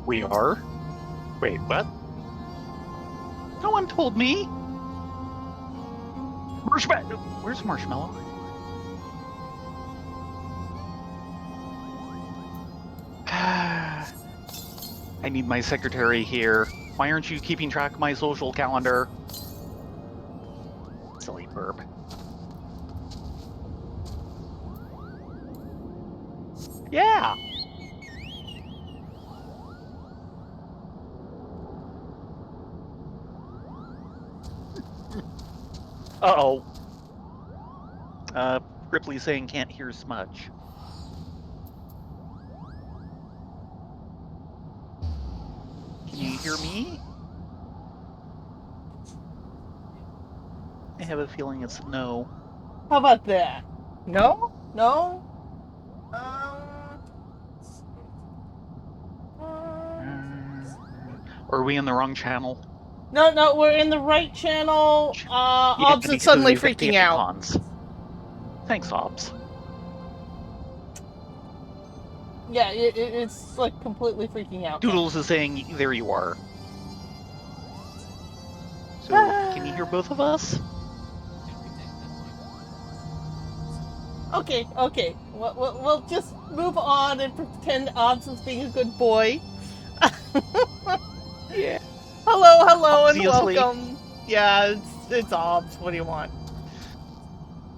We are? Wait, what? No one told me. Marshmallow. Where's Marshmallow? I need my secretary here. Why aren't you keeping track of my social calendar? Silly burp. Yeah. Uh-oh. Ripley saying can't hear smudge. Can you hear me? I have a feeling it's no. How about that? No? No? Or are we in the wrong channel? No, we're in the right channel. Yeah, Hobbs is because suddenly we've got the freaking out. icons. Thanks, Hobbs. Yeah, it's like completely freaking out. Doodles is saying, there you are. So, can you hear both of us? Okay. We'll just move on and pretend Hobbs is being a good boy. Yeah. Hello, and Obviously. welcome. Yeah, it's Hobbs. What do you want?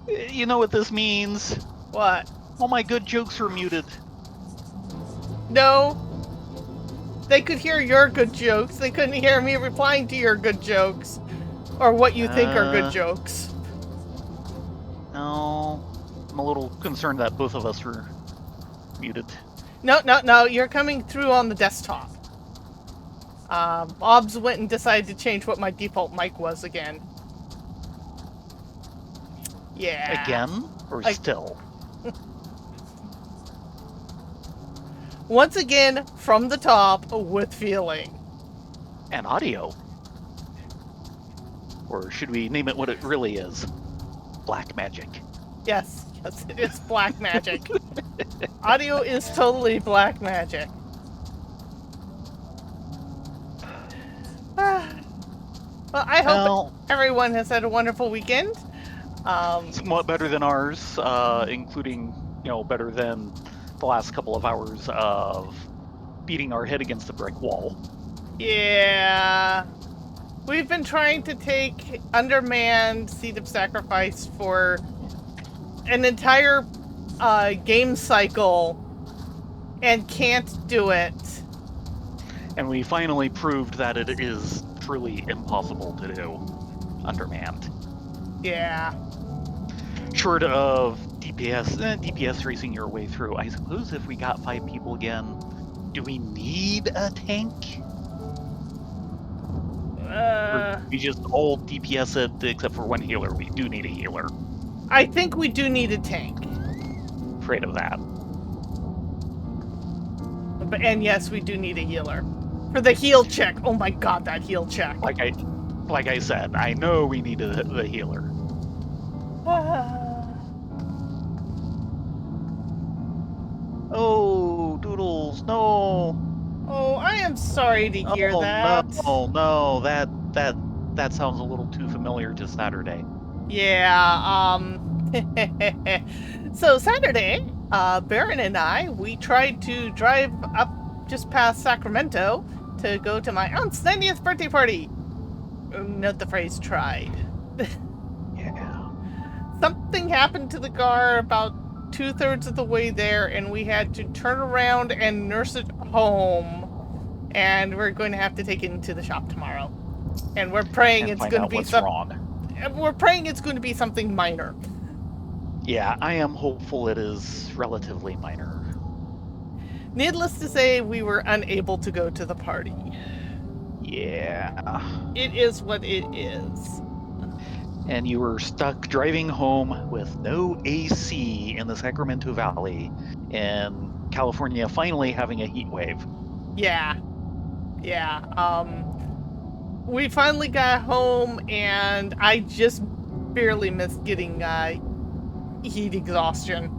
You know what this means? What? All my good jokes are muted. No. They could hear your good jokes. They couldn't hear me replying to your good jokes. Or what you think are good jokes. No. I'm a little concerned that both of us were muted. No. You're coming through on the desktop. Hobbs went and decided to change what my default mic was again. Yeah. Again? Or still? Once again, from the top, with feeling. And audio. Or should we name it what it really is? Black magic. Yes, it is black magic. Audio is totally black magic. Well, I hope everyone has had a wonderful weekend. Somewhat better than ours, including, better than the last couple of hours of beating our head against the brick wall. Yeah. We've been trying to take Undermanned Seed of Sacrifice for an entire game cycle and can't do it. And we finally proved that it is truly impossible to do Undermanned. Yeah. Short of DPS racing your way through. I suppose if we got 5 people again, do we need a tank? Or we just all DPS it except for one healer. We do need a healer. I think we do need a tank. Afraid of that. And yes, we do need a healer. For the heal check. Oh my god, that heal check. Like I said, I know we need the healer. Oh, Doodles, no. Oh, I am sorry to hear that. No, that sounds a little too familiar to Saturday. Yeah, so Saturday, Baron and I, we tried to drive up just past Sacramento to go to my aunt's 90th birthday party. Note the phrase tried. Yeah. Something happened to the car about 2/3 of the way there, and we had to turn around and nurse it home. And we're going to have to take it into the shop tomorrow. And we're praying it's going to be wrong. We're praying it's going to be something minor. Yeah, I am hopeful it is relatively minor. Needless to say, we were unable to go to the party. Yeah. It is what it is. And you were stuck driving home with no AC in the Sacramento Valley, and California finally having a heat wave. Yeah. We finally got home, and I just barely missed getting heat exhaustion.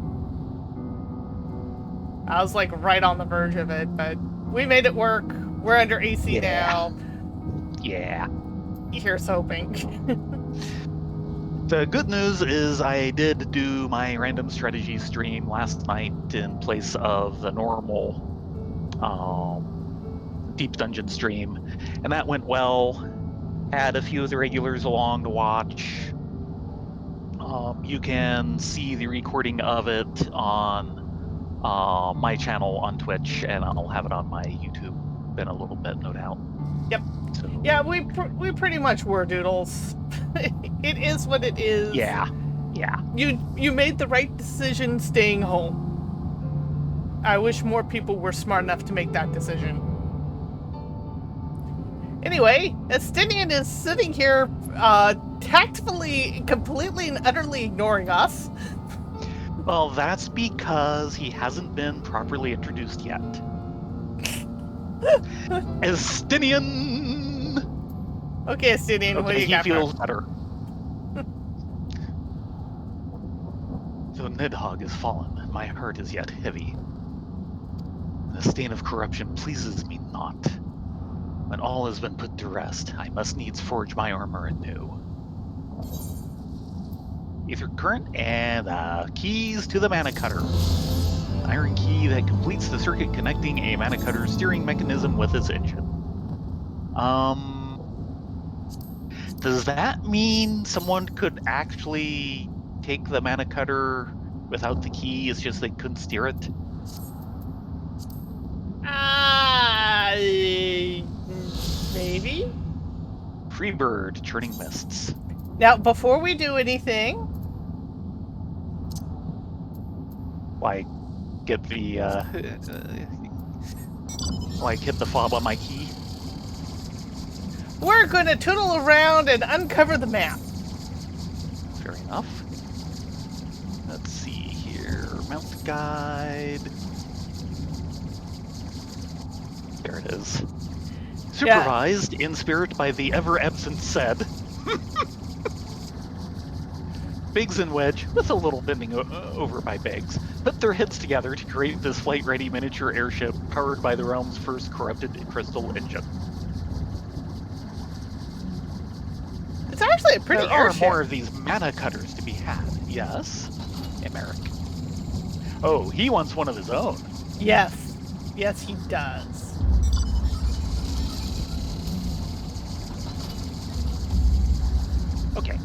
I was like right on the verge of it, but we made it work. We're under AC Yeah. now. Yeah. Here's hoping. The good news is I did do my random strategy stream last night in place of the normal Deep Dungeon stream, and that went well. Had a few of the regulars along to watch. You can see the recording of it on my channel on Twitch, and I'll have it on my YouTube in a little bit, no doubt. Yep. So Yeah, we pretty much were, Doodles. It is what it is. yeah. You made the right decision staying home. I wish more people were smart enough to make that decision. Anyway, Estinian is sitting here tactfully, completely and utterly ignoring us. Well, that's because he hasn't been properly introduced yet. Estinian! Okay, Estinian, what do Okay, you he got feels for? better. Though Nidhogg has fallen, my heart is yet heavy. The stain of corruption pleases me not. When all has been put to rest, I must needs forge my armor anew. Ether current and keys to the mana cutter. An iron key that completes the circuit connecting a mana cutter steering mechanism with its engine. Does that mean someone could actually take the mana cutter without the key? It's just they couldn't steer it? Maybe? Freebird, churning mists. Now, before we do anything, Like, get the, like, hit the fob on my key? we're going to tootle around and uncover the map. Fair enough. Let's see here. Mount guide. There it is. Supervised in spirit by the ever-absent said. Biggs and Wedge, with a little bending over by Biggs, put their heads together to create this flight-ready miniature airship powered by the realm's first corrupted crystal engine. It's actually a pretty There airship. are more of these mana cutters to be had, yes? Emeric. Oh, he wants one of his own. Yes. Yes, he does. Okay.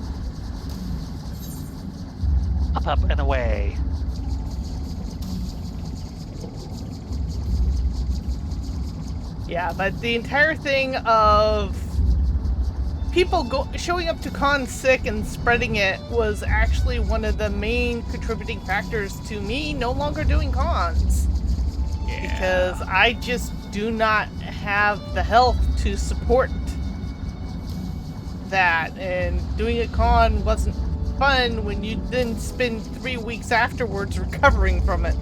Up and away. Yeah, but the entire thing of people showing up to con sick and spreading it was actually one of the main contributing factors to me no longer doing cons. Yeah. Because I just do not have the health to support that, and doing a con wasn't fun when you then spend 3 weeks afterwards recovering from it.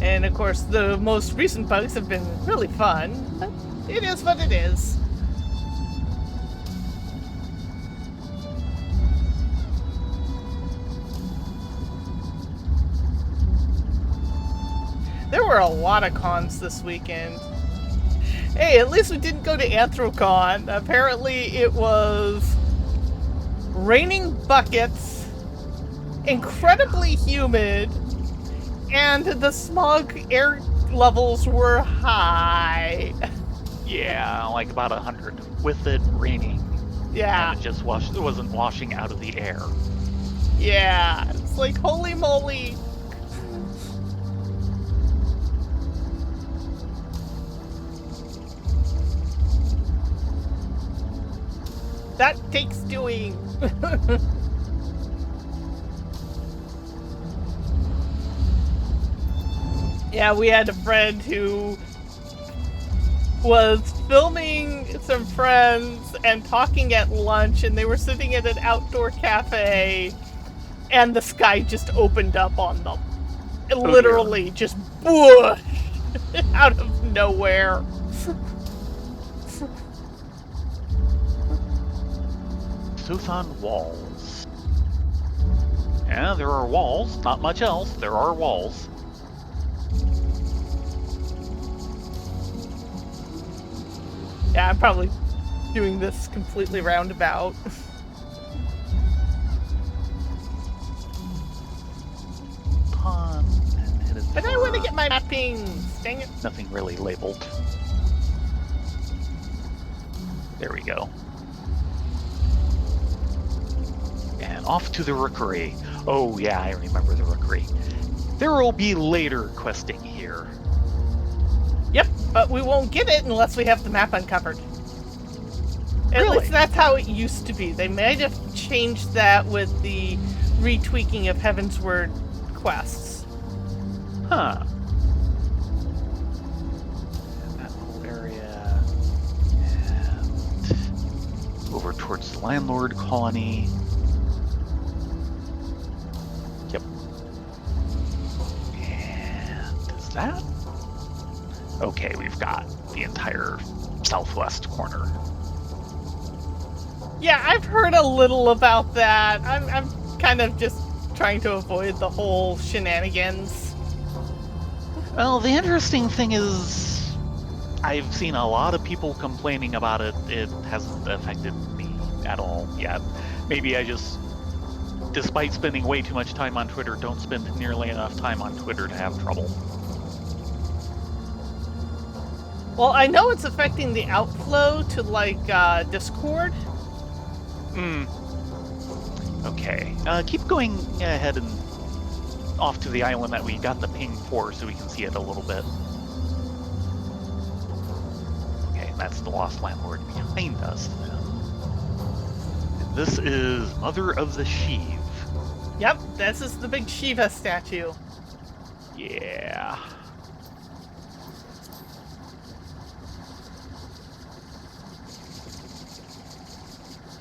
And of course, the most recent bugs have been really fun, but it is what it is. There were a lot of cons this weekend. Hey, at least we didn't go to Anthrocon. Apparently it was raining buckets, incredibly humid, and the smog air levels were high. Yeah, like about 100, with it raining. Yeah. And it just wasn't washing out of the air. Yeah. It's like, holy moly. That takes doing. Yeah, we had a friend who was filming some friends and talking at lunch, and they were sitting at an outdoor cafe, and the sky just opened up on them. It literally just whoosh out of nowhere. Suthan Walls. Yeah, there are walls. Not much else. There are walls. Yeah, I'm probably doing this completely roundabout. Pond and headed But for... I want to get my mappings. Dang it. Nothing really labeled. There we go. And off to the rookery. Oh yeah, I remember the rookery. There will be later questing here. Yep, but we won't get it unless we have the map uncovered. At Really? least that's how it used to be. They might have changed that with the retweaking of Heavensward quests. Huh. That whole area. And over towards the landlord colony. Yep. And is that? Okay, we've got the entire southwest corner. Yeah, I've heard a little about that. I'm kind of just trying to avoid the whole shenanigans. Well, the interesting thing is, I've seen a lot of people complaining about it. It hasn't affected me at all yet. Maybe I just, despite spending way too much time on Twitter, don't spend nearly enough time on Twitter to have trouble. Well, I know it's affecting the outflow to, like, Discord. Okay. Keep going ahead and off to the island that we got the ping for so we can see it a little bit. Okay, that's the lost landlord behind us then. And this is Mother of the Sheev. Yep, this is the big Shiva statue. Yeah.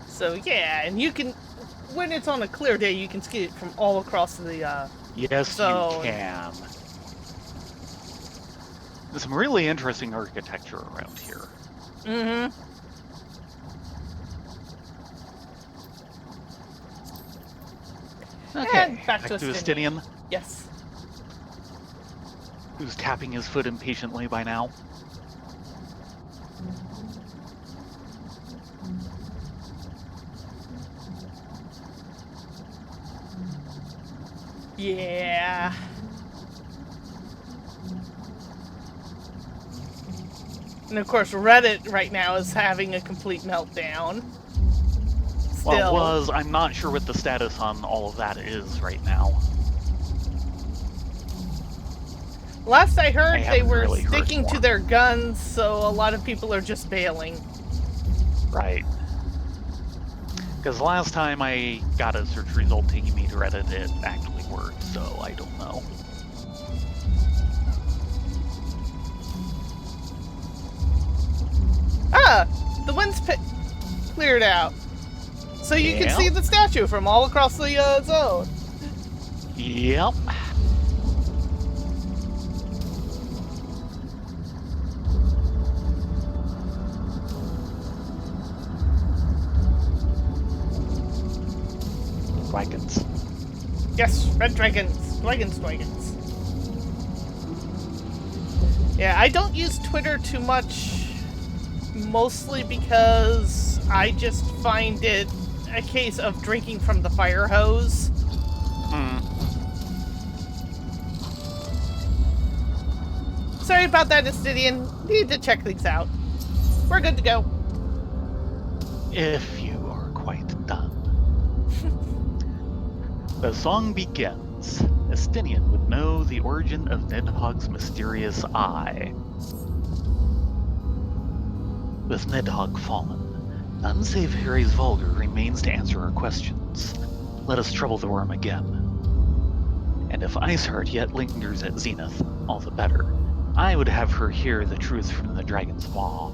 So yeah, and you can, when it's on a clear day, you can see it from all across the Yes, zone. you can. There's some really interesting architecture around here. Mm-hmm. Okay, And back to Estinian, Yes. who's tapping his foot impatiently by now. Yeah. And of course, Reddit right now is having a complete meltdown. Still. Well, it was. I'm not sure what the status on all of that is right now. Last I heard, they were really sticking to their guns, so a lot of people are just bailing. Right. Because last time I got a search result taking me to Reddit, it actually worked, so I don't know. Ah! The wind's cleared out. So you can see the statue from all across the zone. Yep. Dragons. Yes, red dragons. Dragons. Yeah, I don't use Twitter too much, mostly because I just find it a case of drinking from the fire hose. Sorry about that, Estidian. Need to check things out. We're good to go. If you are quite done. The song begins. Estinian would know the origin of Nidhogg's mysterious eye. With Nidhogg fallen, none save Harry's Vulgar remains to answer our questions. Let us trouble the worm again. And if Iceheart yet lingers at Zenith, all the better. I would have her hear the truth from the dragon's maw.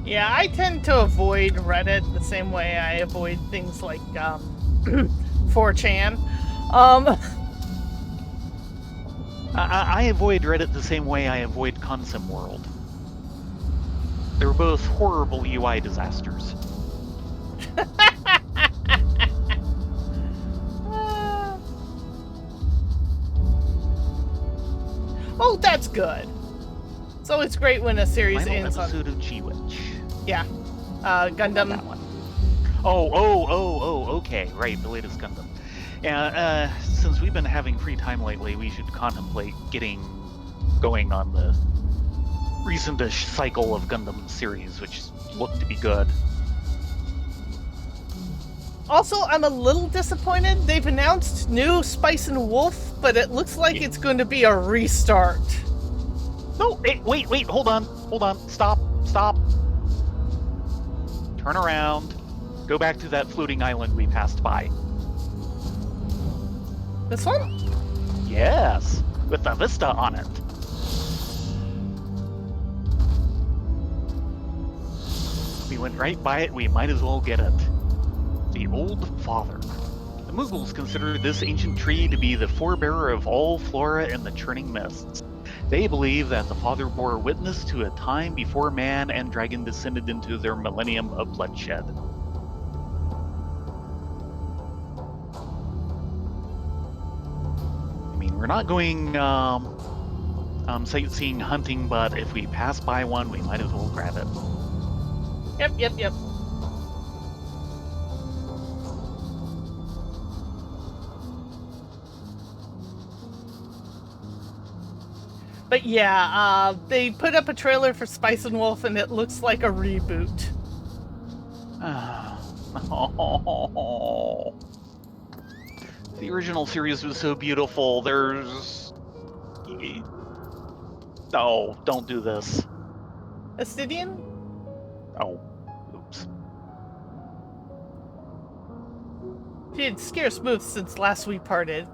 Yeah, I tend to avoid Reddit the same way I avoid things like 4chan. I avoid Reddit the same way I avoid Consim World. They're both horrible UI disasters. Oh, that's good. So it's great when a series Final ends episode on... of G-Witch. Yeah. Gundam. That one. Oh, okay, right, the latest Gundam. Yeah, since we've been having free time lately, we should contemplate going on the recent-ish cycle of Gundam series, which look to be good. Also, I'm a little disappointed. They've announced new Spice and Wolf, but it looks like it's going to be a restart. No, wait, hold on, stop. Turn around. Go back to that floating island we passed by. This one? Yes, with the vista on it. We went right by it, we might as well get it. The Old Father. The Mughals consider this ancient tree to be the forebearer of all flora in the churning mists. They believe that the Father bore witness to a time before man and dragon descended into their millennium of bloodshed. I mean, we're not going sightseeing, hunting, but if we pass by one, we might as well grab it. Yep. But yeah, they put up a trailer for Spice and Wolf, and it looks like a reboot. Oh. The original series was so beautiful. There's... No, don't do this. Astidian? Oh, oops. She had scarce moved since last we parted.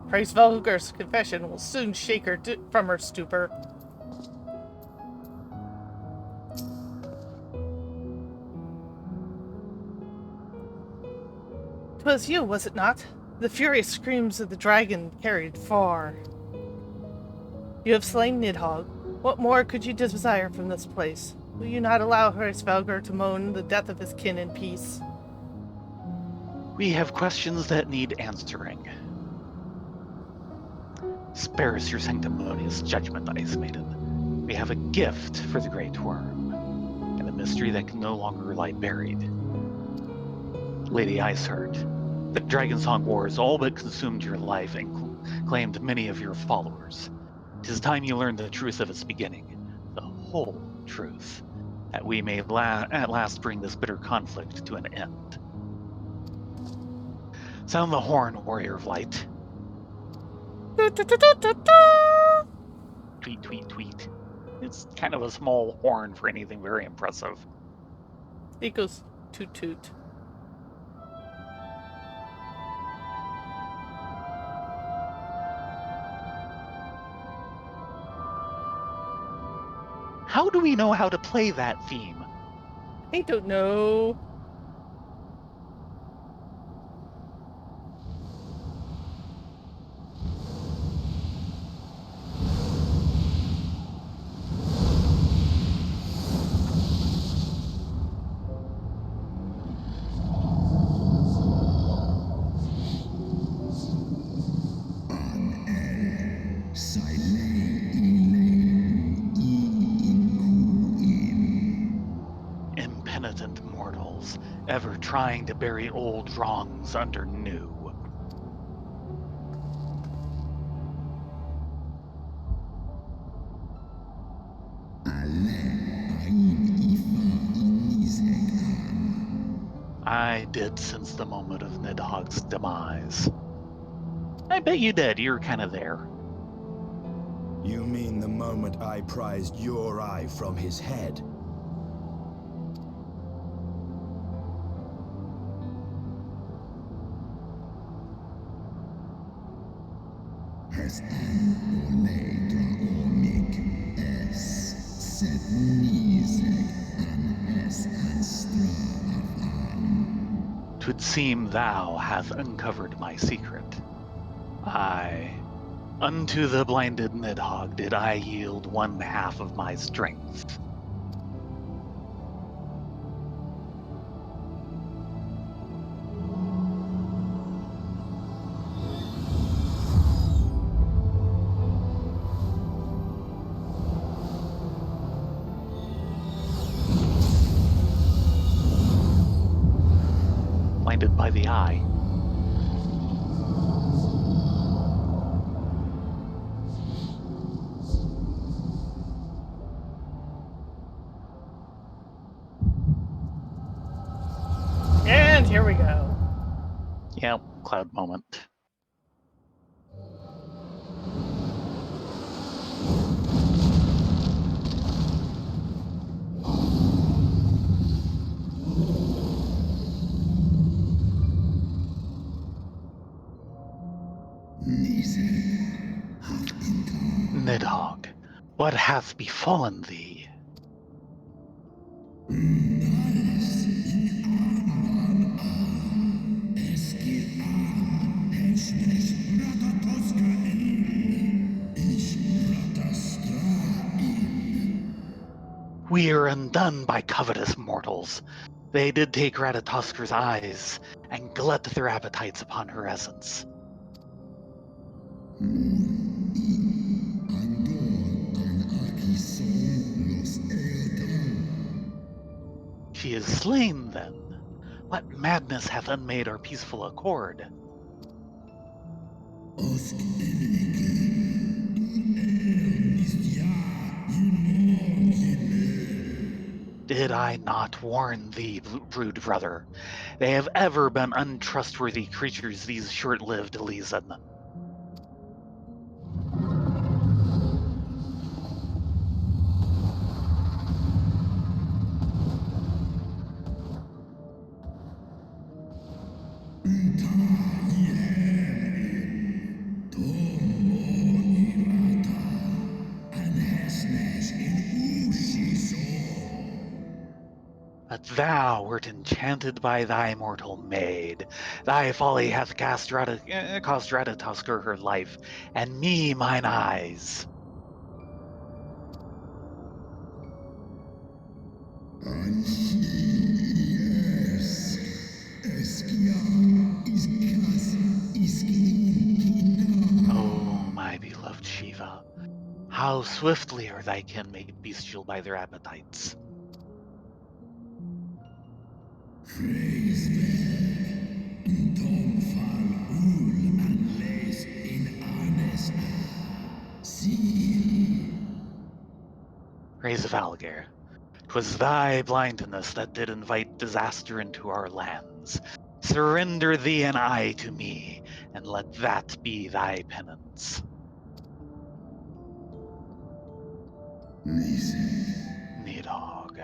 Praise Velgar's confession will soon shake her from her stupor. 'Twas you, was it not? The furious screams of the dragon carried far. You have slain Nidhogg. What more could you desire from this place? Will you not allow Hraesvelgr to moan the death of his kin in peace? We have questions that need answering. Spare us your sanctimonious judgment, Ice Maiden. We have a gift for the Great Worm, and a mystery that can no longer lie buried. Lady Iceheart, the Dragonsong Wars all but consumed your life and claimed many of your followers. 'Tis time you learned the truth of its beginning, the whole truth, that we may at last bring this bitter conflict to an end. Sound the horn, Warrior of Light. Tweet, tweet, tweet. It's kind of a small horn for anything very impressive. It goes toot toot. How do we know how to play that theme? I don't know. Impenitent mortals, ever trying to bury old wrongs under new. I did since the moment of Nidhogg's demise. I bet you did, you're kind of there. You mean the moment I prized your eye from his head? Twould seem thou hath uncovered my secret. I Unto the blinded Nidhogg did I yield one half of my strength. Blinded by the eye. And here we go. Yep, cloud moment. Nidhogg, what hath befallen thee? We are undone by covetous mortals. They did take Ratatosker's eyes and glut their appetites upon her essence. She is slain, then. What madness hath unmade our peaceful accord? Did I not warn thee, brood brother? They have ever been untrustworthy creatures, these short-lived Elysian. But thou wert enchanted by thy mortal maid. Thy folly hath cost Ratatosker her life, and me mine eyes. Oh, my beloved Shiva, how swiftly are thy kin made bestial by their appetites. Rays of Algar, 'twas thy blindness that did invite disaster into our lands. Surrender thee and I to me, and let that be thy penance. Nidhogg.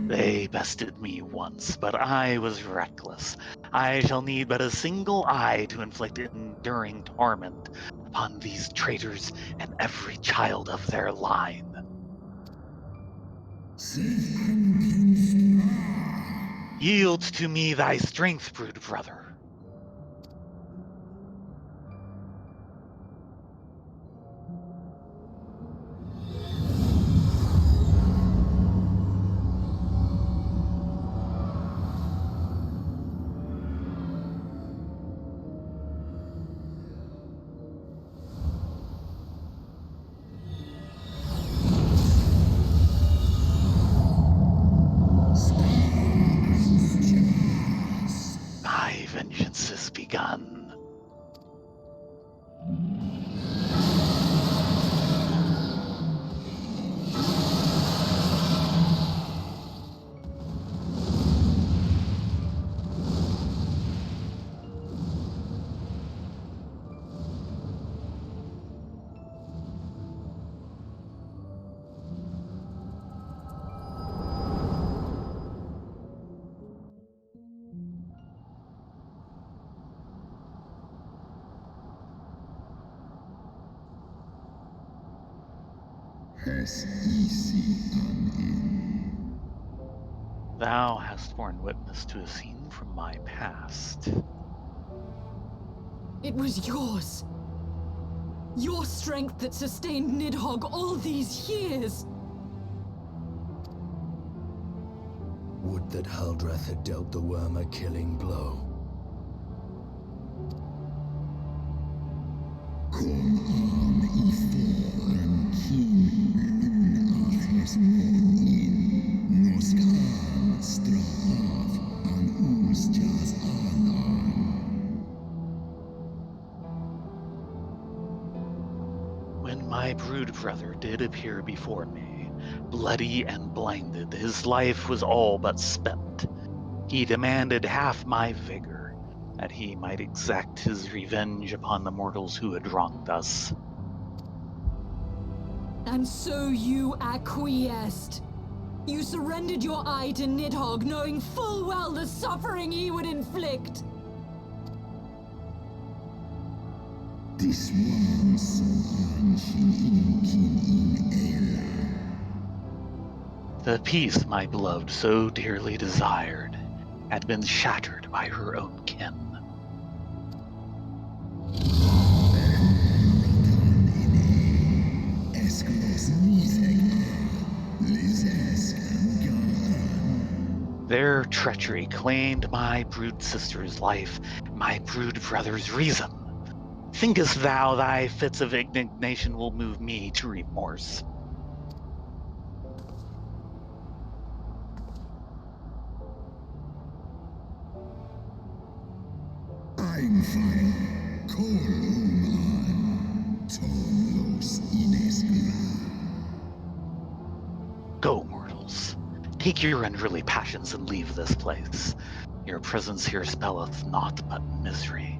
They bested me once, but I was reckless. I shall need but a single eye to inflict enduring torment upon these traitors and every child of their line. Yield to me thy strength, brood brother. Thou hast borne witness to a scene from my past. It was yours. Your strength that sustained Nidhogg all these years. Would that Haldrath had dealt the worm a killing blow. When my brood brother did appear before me, bloody and blinded, his life was all but spent. He demanded half my vigor, that he might exact his revenge upon the mortals who had wronged us. And so you acquiesced. You surrendered your eye to Nidhogg, knowing full well the suffering he would inflict. The peace my beloved so dearly desired had been shattered by her own kin. Their treachery claimed my brood sister's life, my brood brother's reason. Thinkest thou thy fits of indignation will move me to remorse? Go, mortals. Take your unruly passions and leave this place. Your presence here spelleth naught but misery.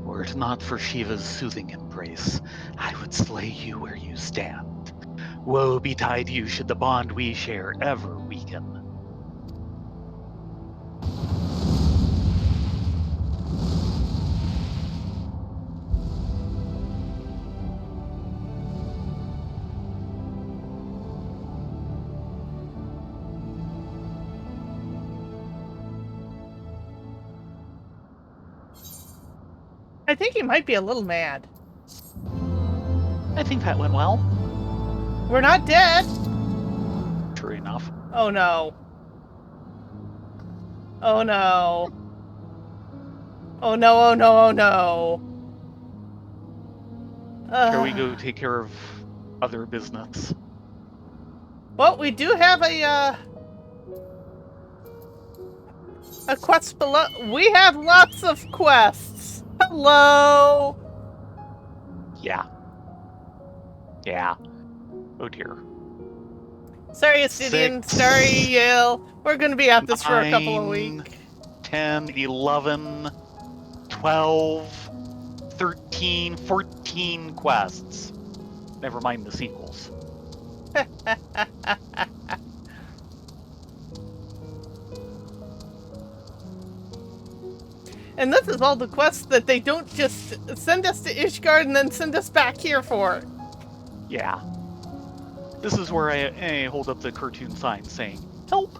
Were it not for Shiva's soothing embrace, I would slay you where you stand. Woe betide you should the bond we share ever weaken. I think he might be a little mad. I think that went well. We're not dead. True enough. Oh no. Oh no. Oh no, oh no, oh no. Shall we go take care of other business? Well, we do have a quest below. We have lots of quests. Hello. Yeah. Yeah. Oh dear. Sorry, Astidian. Sorry, Yale. We're going to be at this for a couple of 9, weeks. 10, 11, 12, 13, 14 quests. Never mind the sequels. And this is all the quests that they don't just send us to Ishgard and then send us back here for. Yeah. This is where I hold up the cartoon sign saying, help!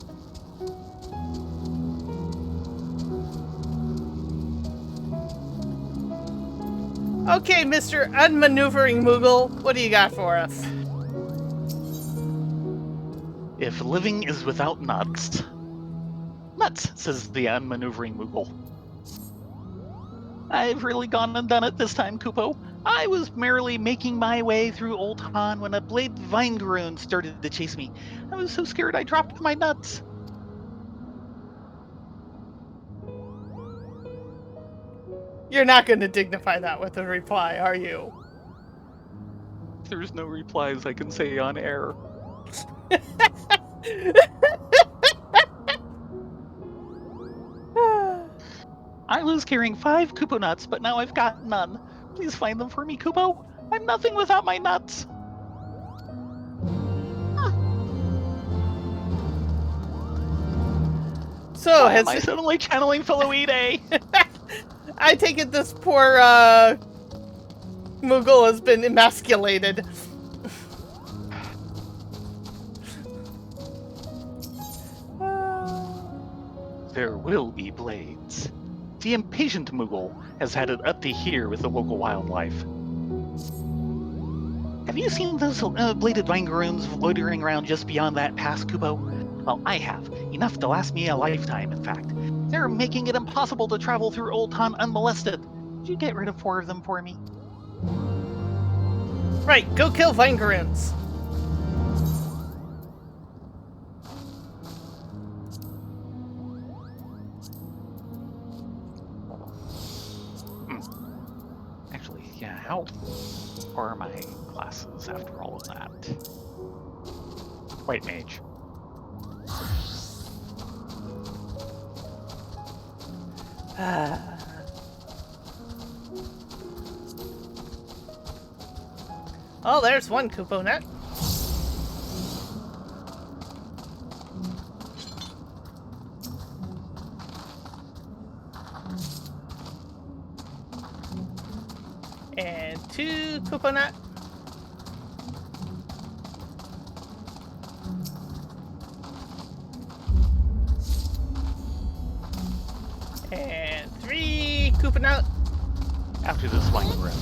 Okay, Mr. Unmaneuvering Moogle, what do you got for us? If living is without nuts, nuts, says the unmaneuvering Moogle. I've really gone and done it this time, Kupo. I was merrily making my way through Old Han when a blade Vinegaroon started to chase me. I was so scared I dropped my nuts. You're not going to dignify that with a reply, are you? There's no replies I can say on air. I was carrying 5 Kupo nuts, but now I've got none. Please find them for me, Kupo. I'm nothing without my nuts. So, Why has am I suddenly channeling Philoide? I take it this poor Moogle has been emasculated. There will be blades. The impatient Moogle has had it up to here with the local wildlife. Have you seen those bladed vinegaroons loitering around just beyond that pass, Kupo? Well, I have. Enough to last me a lifetime, in fact. They're making it impossible to travel through Old Town unmolested. Could you get rid of 4 of them for me? Right, go kill Vinegaroons. Actually, yeah, how are my classes after all of that? White Mage. Oh, there's one Kuponet. And 2 Kuponet. And 3 Kuponet. After this Vinegaroon.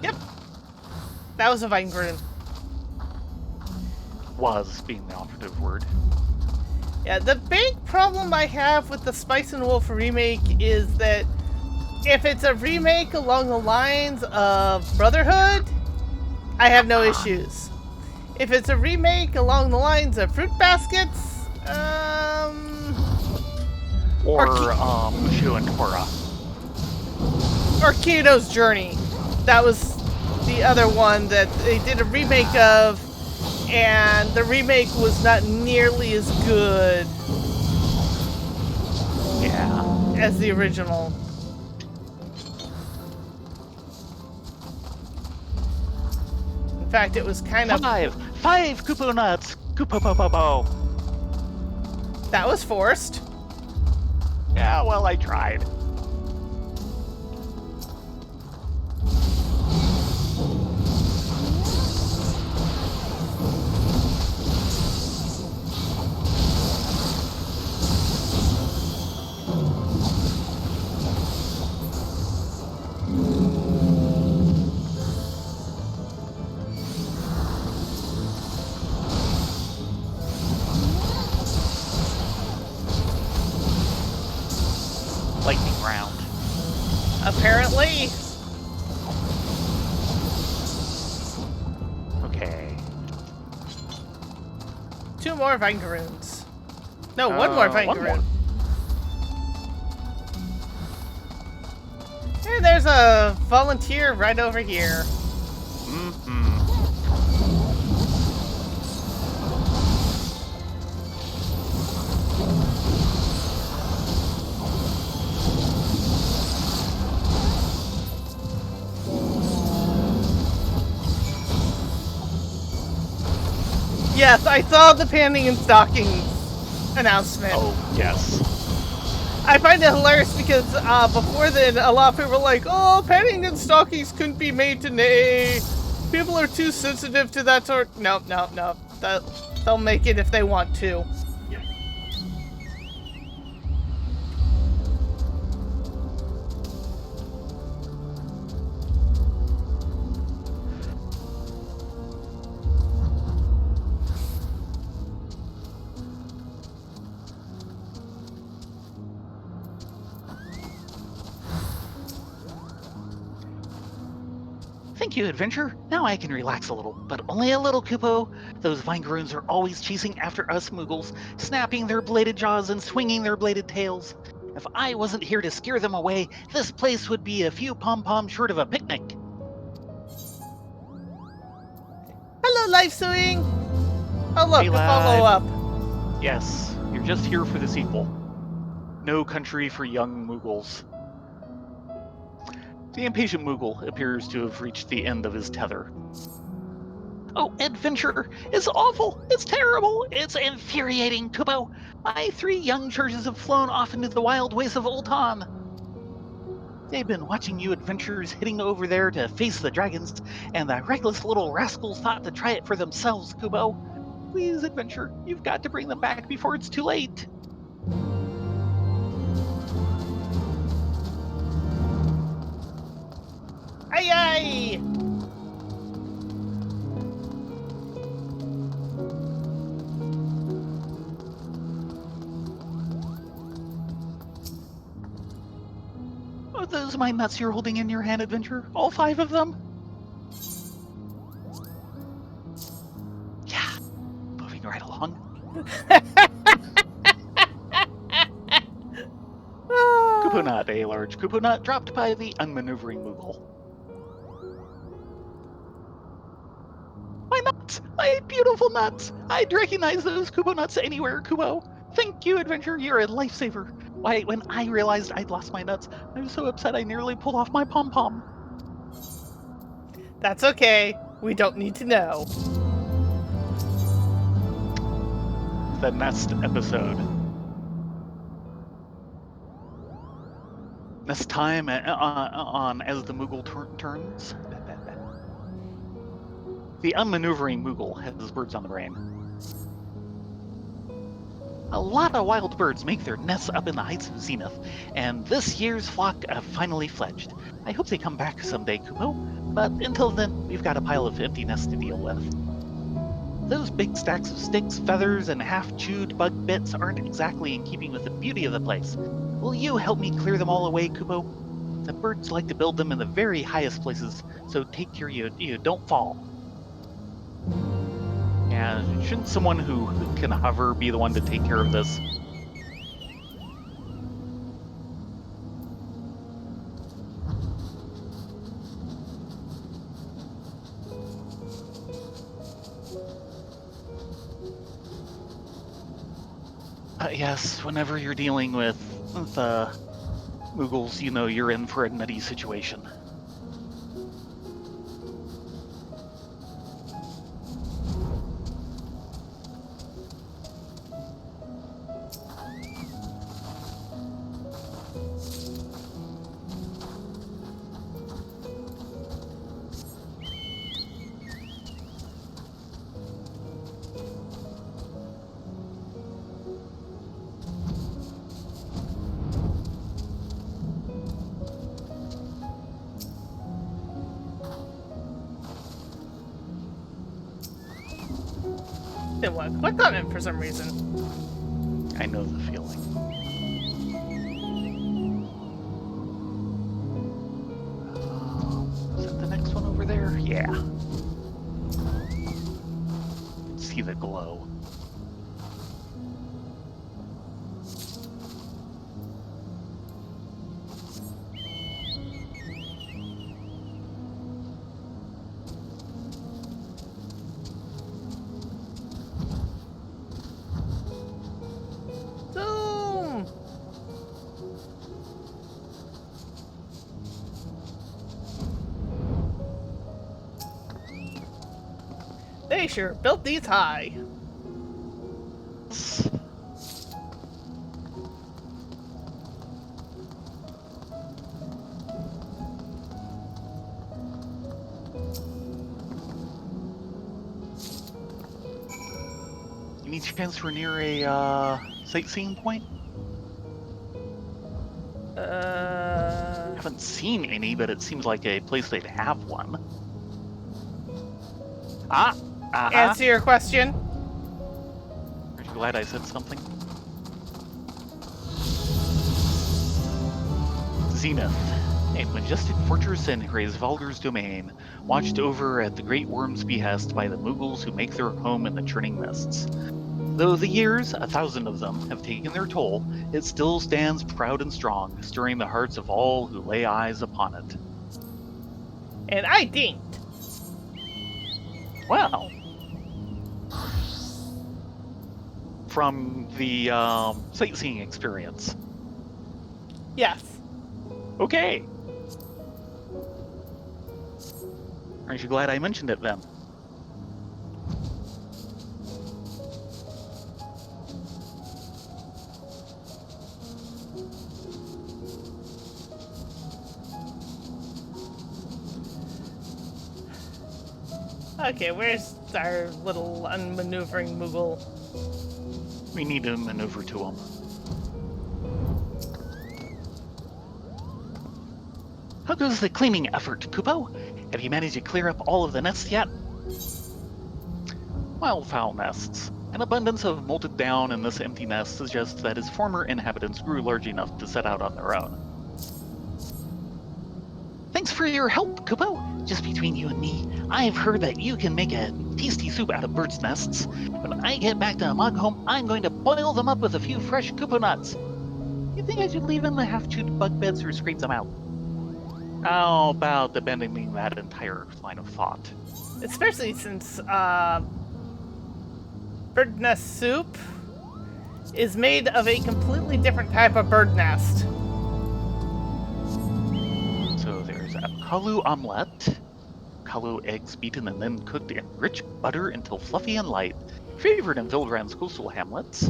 Yep. That was a Vinegaroon. Was being the operative word. Yeah, the big problem I have with the Spice and Wolf remake is that if it's a remake along the lines of Brotherhood, I have no issues. If it's a remake along the lines of Fruit Baskets, Or Mushu and Tora. or Kato's Journey. That was the other one that they did a remake of, and the remake was not nearly as good Yeah. as the original. In fact, it was kind of... 5 Kupo nuts! Kupo-po-po-po! That was forced. Yeah, well, I tried. Lightning round. Apparently. Okay. 2 more Vinegaroons. No, 1 more one Vinegaroon. more. Hey, there's a volunteer right over here. Mm-hmm. Yes, I saw the panning and stockings announcement. Oh, yes. I find it hilarious because before then, a lot of people were like, "Oh, panning and stockings couldn't be made today. People are too sensitive to that sort." No. They'll make it if they want to. Thank you, Adventure. Now I can relax a little, but only a little, Kupo. Those Vinegaroons are always chasing after us Moogles, snapping their bladed jaws and swinging their bladed tails. If I wasn't here to scare them away, this place would be a few pom-poms short of a picnic. Hello, Life Swing. Oh, look, Hey, the lad. follow-up. Yes, you're just here for the sequel. No country for young Moogles. The impatient Moogle appears to have reached the end of his tether. Oh, adventure! It's awful! It's terrible! It's infuriating, Kubo! My 3 young charges have flown off into the wild wastes of Ultan. They've been watching you adventurers heading over there to face the dragons, and the reckless little rascals thought to try it for themselves, Kubo. Please, adventure, you've got to bring them back before it's too late. Aye aye! Are those my nuts you're holding in your hand, adventure? All 5 of them? Yeah, moving right along. Kupunut, a large Kupunut dropped by the unmaneuvering Moogle. My nuts! My beautiful nuts! I'd recognize those Kubo nuts anywhere, Kubo. Thank you, adventure. You're a lifesaver. Why, when I realized I'd lost my nuts, I was so upset I nearly pulled off my pom-pom. That's okay. We don't need to know. The next episode. Next time on As the Moogle Turns. The unmaneuvering Moogle has birds on the brain. A lot of wild birds make their nests up in the heights of Zenith, and this year's flock have finally fledged. I hope they come back someday, Kupo, but until then, we've got a pile of empty nests to deal with. Those big stacks of sticks, feathers, and half-chewed bug bits aren't exactly in keeping with the beauty of the place. Will you help me clear them all away, Kupo? The birds like to build them in the very highest places, so take care you don't fall. Yeah, shouldn't someone who can hover be the one to take care of this? Yes, whenever you're dealing with the Moogles, you know you're in for a nutty situation. Didn't want to click on it for some reason. I know the feeling. Is that the next one over there? Yeah. See the glow. Zoom! They sure built these high. Any chance we're near a sightseeing point? Haven't seen any, but it seems like a place they'd have one. Answer your question. Aren't you glad I said something? Zenith, a majestic fortress in Hraesvalger's domain, watched over at the Great Worm's behest by the Moogles who make their home in the churning mists. Though the years, 1,000 of them, have taken their toll, it still stands proud and strong, stirring the hearts of all who lay eyes upon it. And I dinked. Well, from the sightseeing experience. Yes. Okay. Aren't you glad I mentioned it then? Okay, where's our little unmaneuvering Moogle? We need to maneuver to him. How goes the cleaning effort, Poopo? Have you managed to clear up all of the nests yet? Wildfowl nests. An abundance of molted down in this empty nest suggests that its former inhabitants grew large enough to set out on their own. Thanks for your help, Kupo. Just between you and me, I've heard that you can make a tasty soup out of birds' nests. When I get back to Amagholm, I'm going to boil them up with a few fresh Kupo nuts. You think I should leave in the half-chewed bug beds or scrape them out? How about abandoning that entire line of thought? Especially since bird nest soup is made of a completely different type of bird nest. So there's a kalu omelette, kalu eggs beaten and then cooked in rich butter until fluffy and light, favored in Vildran's coastal hamlets,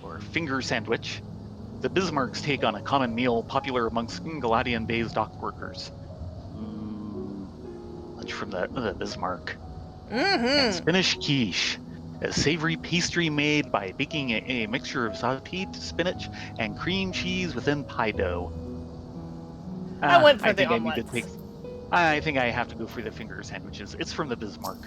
or finger sandwich, the Bismarck's take on a common meal popular amongst Galadian Bay's dock workers. Lunch from the Bismarck. And spinach quiche, a savory pastry made by baking a mixture of sauteed spinach and cream cheese within pie dough. I went for I the think I need to omelets. take. I think I have to go for the finger sandwiches. It's from the Bismarck.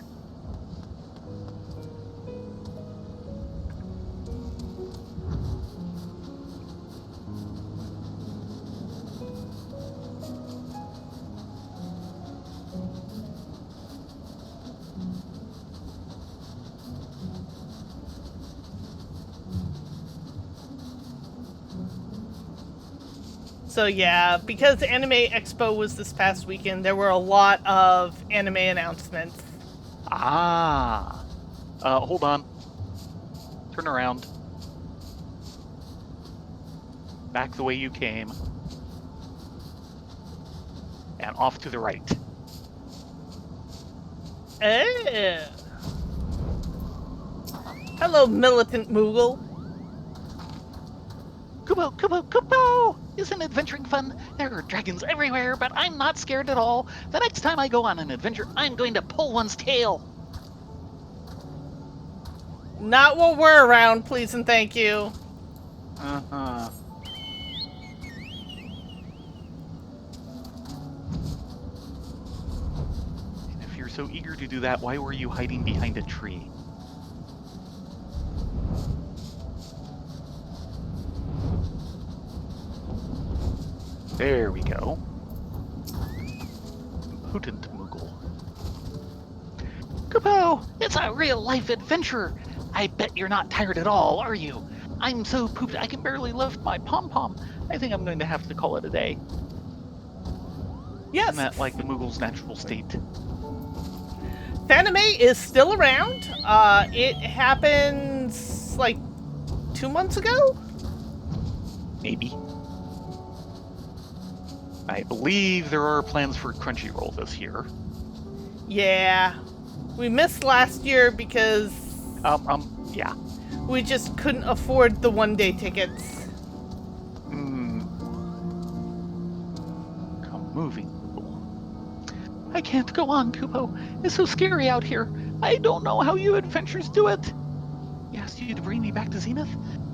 So yeah, because Anime Expo was this past weekend, there were a lot of anime announcements. Hold on. Turn around. Back the way you came. And off to the right. Hello, militant Moogle. Kubo, Kubo, Kubo! Isn't adventuring fun? There are dragons everywhere, but I'm not scared at all. The next time I go on an adventure, I'm going to pull one's tail. Not while we're around, please and thank you. Uh-huh. And if you're so eager to do that, why were you hiding behind a tree? There we go. Potent Moogle. Kupo, it's a real-life adventure. I bet you're not tired at all, are you? I'm so pooped I can barely lift my pom-pom. I think I'm going to have to call it a day. Yes. Isn't that like the Moogle's natural state? Fanime is still around. It happens like 2 months ago? Maybe. I believe there are plans for Crunchyroll this year. Yeah. We missed last year because Yeah. we just couldn't afford the one-day tickets. Come moving, Moogle. I can't go on, Kupo. It's so scary out here. I don't know how you adventurers do it. He asked you to bring me back to Zenith?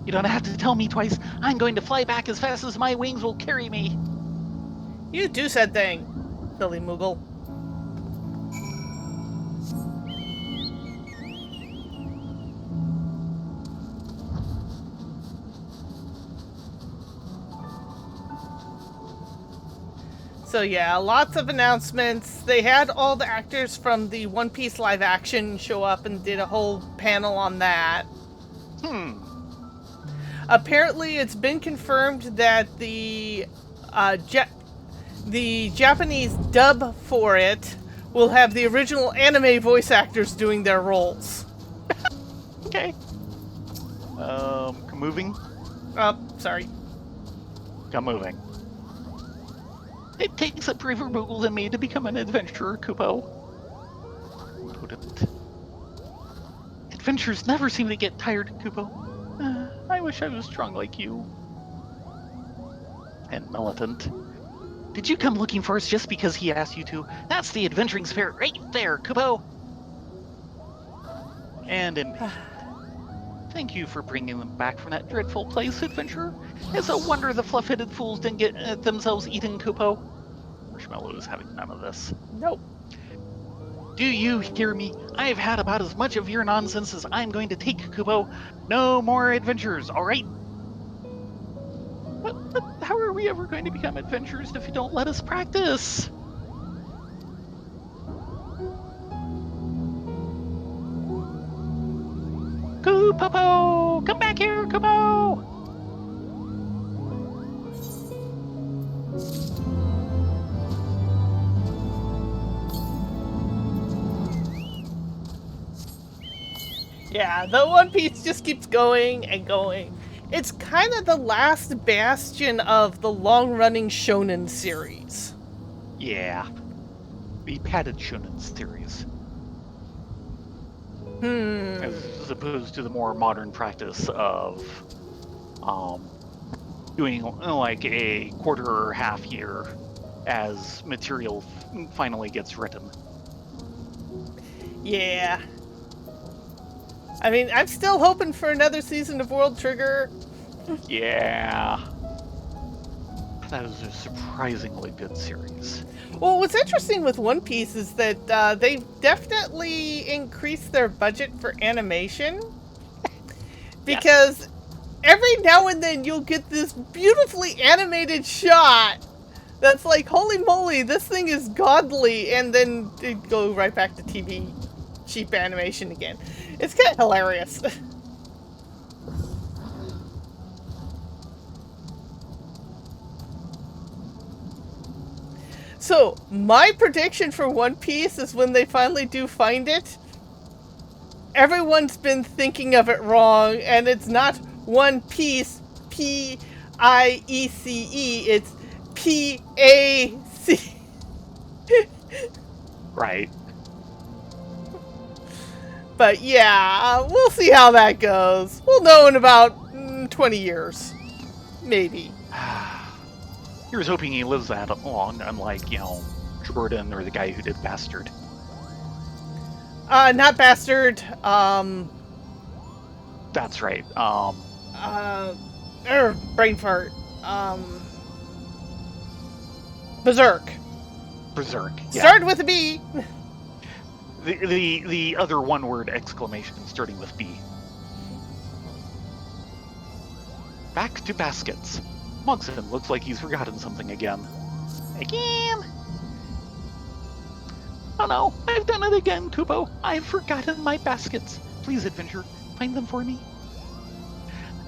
You don't have to tell me twice. I'm going to fly back as fast as my wings will carry me. You do said thing, silly Moogle. So yeah, lots of announcements. They had all the actors from the One Piece live action show up and did a whole panel on that. Apparently, it's been confirmed that the Japanese dub for it will have the original anime voice actors doing their roles. Okay. Moving. Sorry. Come moving. It takes a braver mogul than me to become an adventurer, Kupo. Potent. Adventures never seem to get tired, Kupo. I wish I was strong like you. And militant. Did you come looking for us just because he asked you to? That's the adventuring spirit right there, Kupo! And impatient. Thank you for bringing them back from that dreadful place, adventurer. It's a wonder the fluff-headed fools didn't get themselves eaten, Kupo. Marshmallow is having none of this. Nope. Do you hear me? I've had about as much of your nonsense as I'm going to take, Kupo. No more adventures, all right? But how are we ever going to become adventurers if you don't let us practice? Kupo! Come back here, Kupo! Yeah, the One Piece just keeps going and going. It's kind of the last bastion of the long-running shonen series. Yeah. The padded shonen series. As opposed to the more modern practice of doing like a quarter or half year as material finally gets written. Yeah. I mean, I'm still hoping for another season of World Trigger. Yeah. That was a surprisingly good series. Well, what's interesting with One Piece is that they've definitely increased their budget for animation. Because every now and then you'll get this beautifully animated shot that's like, holy moly, this thing is godly, and then it go right back to TV cheap animation again. It's kind of hilarious. So, my prediction for One Piece is when they finally do find it, everyone's been thinking of it wrong, and it's not One Piece, P-I-E-C-E, it's P-A-C. Right. But yeah, we'll see how that goes. We'll know in about 20 years. Maybe. Here's hoping he lives that long, unlike, Jordan or the guy who did Bastard. Not Bastard. That's right. Brain fart. Berserk. Berserk. Yeah. Started with a B. The other one-word exclamation starting with B. Back to baskets. Mugson looks like he's forgotten something again. Again? Oh no, I've done it again, Kupo. I've forgotten my baskets. Please, adventure, find them for me.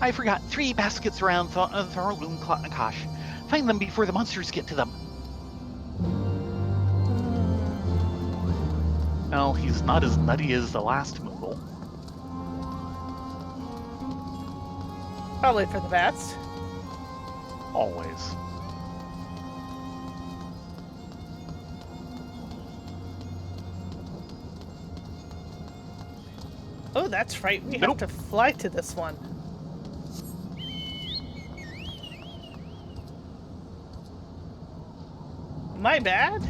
I forgot 3 baskets around Thorloon Kosh. Find them before the monsters get to them. Well, he's not as nutty as the last Moogle. Probably for the best. Always. Oh, that's right. We have to fly to this one. My bad.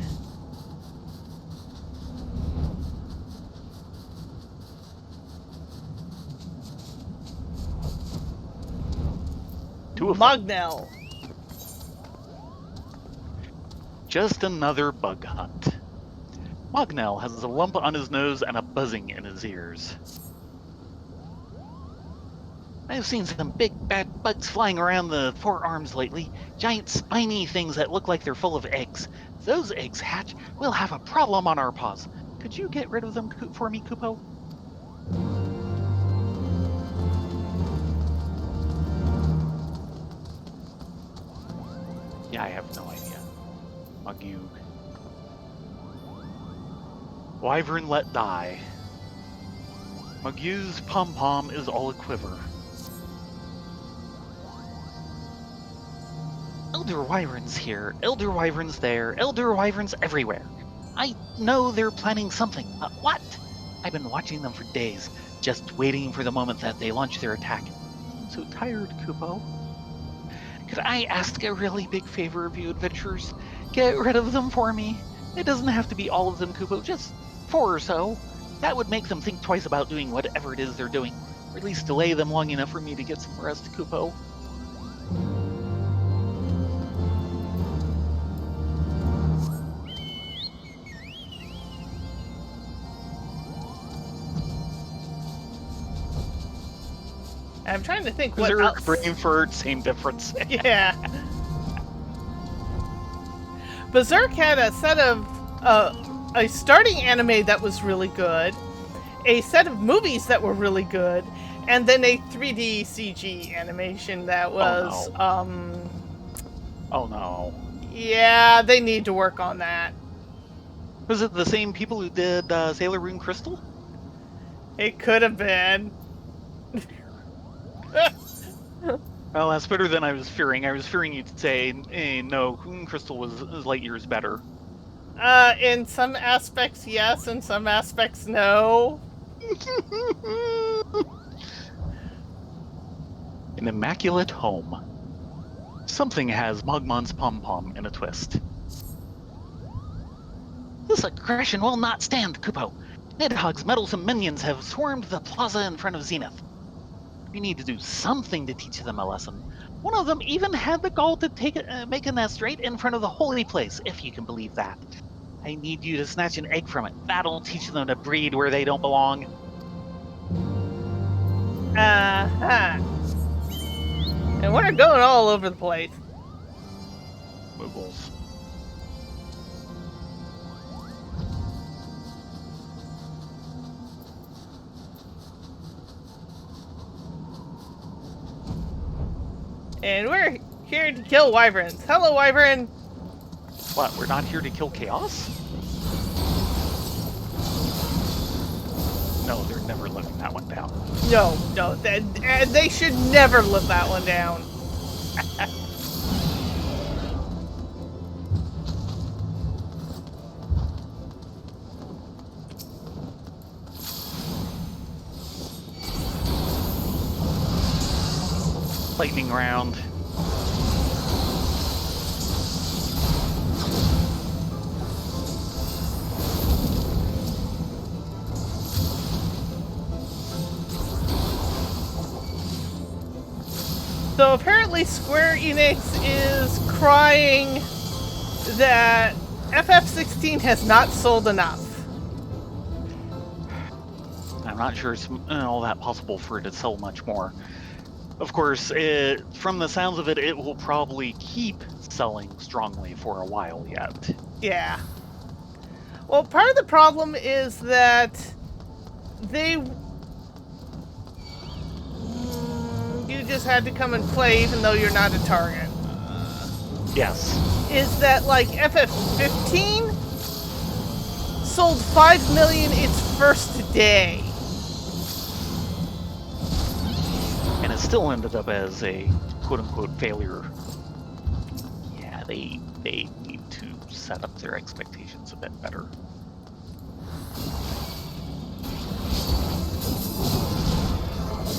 Mognell. Just another bug hunt. Mognell has a lump on his nose and a buzzing in his ears. I've seen some big bad bugs flying around the forearms lately. Giant spiny things that look like they're full of eggs. If those eggs hatch, we'll have a problem on our paws. Could you get rid of them for me, Kupo? Yeah, I have no idea. Mugug. Wyvern let die. Mugug's pom-pom is all a quiver. Elder wyverns here, elder wyverns there, elder wyverns everywhere. I know they're planning something, but what? I've been watching them for days, just waiting for the moment that they launch their attack. I'm so tired, Kupo. Could I ask a really big favor of you, adventurers? Get rid of them for me. It doesn't have to be all of them, Kupo, just 4 or so. That would make them think twice about doing whatever it is they're doing, or at least delay them long enough for me to get some rest, Kupo. I'm trying to think what Berserk, else. brain fart, same difference. Yeah. Berserk had a set of a starting anime that was really good, a set of movies that were really good, and then a 3D CG animation that was Oh no. yeah, they need to work on that. Was it the same people who did Sailor Moon Crystal? It could have been. Well, that's better than I was fearing. I was fearing you'd say, no, Crystal was light years better. In some aspects yes, in some aspects no. An immaculate home. Something has Mogmon's pom-pom in a twist. This aggression will not stand, Kupo. Nidhogg's meddlesome minions have swarmed the plaza in front of Zenith. We need to do something to teach them a lesson. One of them even had the gall to make a nest right in front of the holy place, if you can believe that. I need you to snatch an egg from it. That'll teach them to breed where they don't belong. Uh-huh. And we're going all over the place. Moogles. And we're here to kill wyverns. Hello, wyvern! What, we're not here to kill chaos? No, they're never living that one down. No, they should never live that one down. Lightning round. So apparently Square Enix is crying that FF16 has not sold enough. I'm not sure it's all that possible for it to sell much more. Of course, from the sounds of it, it will probably keep selling strongly for a while yet. Yeah. Well, part of the problem is that you just had to come and play even though you're not a target. Yes. Is that like FF15 sold 5 million its first day. And it still ended up as a quote-unquote failure. Yeah, they need to set up their expectations a bit better.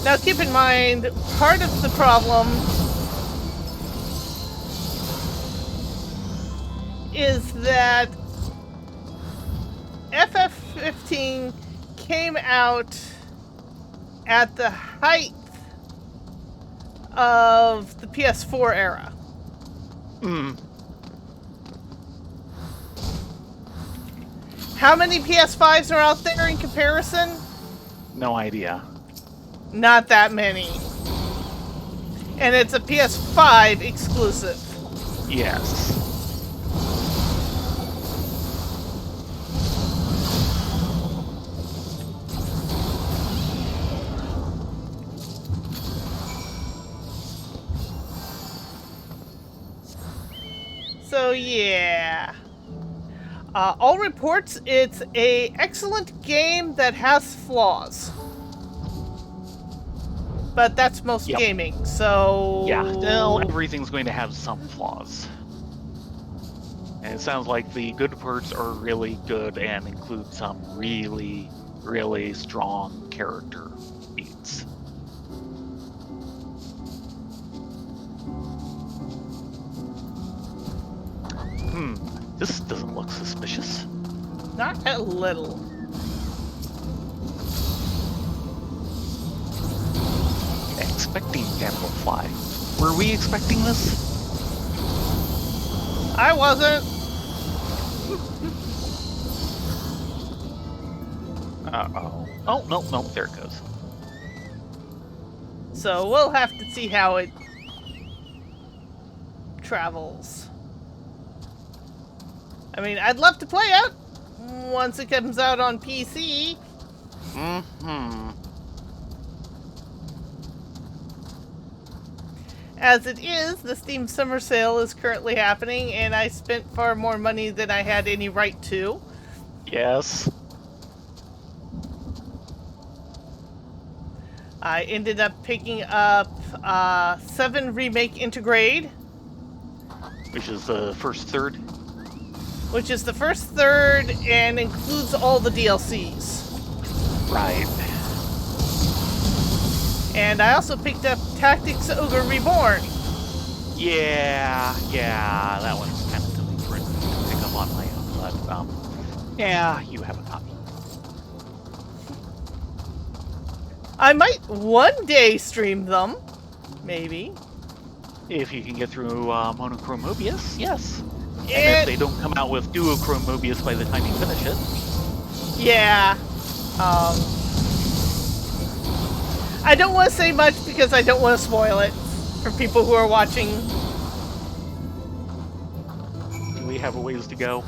Now keep in mind, part of the problem is that FF15 came out at the height of the PS4 era. How many PS5s are out there in comparison? No idea. Not that many. And it's a PS5 exclusive. Yes. So yeah. All reports, it's a excellent game that has flaws. but that's most Yep. gaming, so... Yeah, well, everything's going to have some flaws. And it sounds like the good parts are really good and include some really, really strong character beats. This doesn't look suspicious. Not a little. Expecting capital fly. Were we expecting this? I wasn't. Uh-oh. Oh, no, there it goes. So we'll have to see how it travels. I mean, I'd love to play it once it comes out on PC. As it is, the Steam Summer Sale is currently happening, and I spent far more money than I had any right to. Yes. I ended up picking up 7 Remake Intergrade. Which is the first third. Which is the first third and includes all the DLCs. Right. And I also picked up Tactics Ogre Reborn. Yeah, that one's kind of different to pick up on my own, but, yeah, you have a copy. I might one day stream them. Maybe. If you can get through Monochrome Mobius, yes. And if And they don't come out with Duochrome Mobius by the time you finish it. yeah. I don't want to say much because I don't want to spoil it for people who are watching. Do we have a ways to go?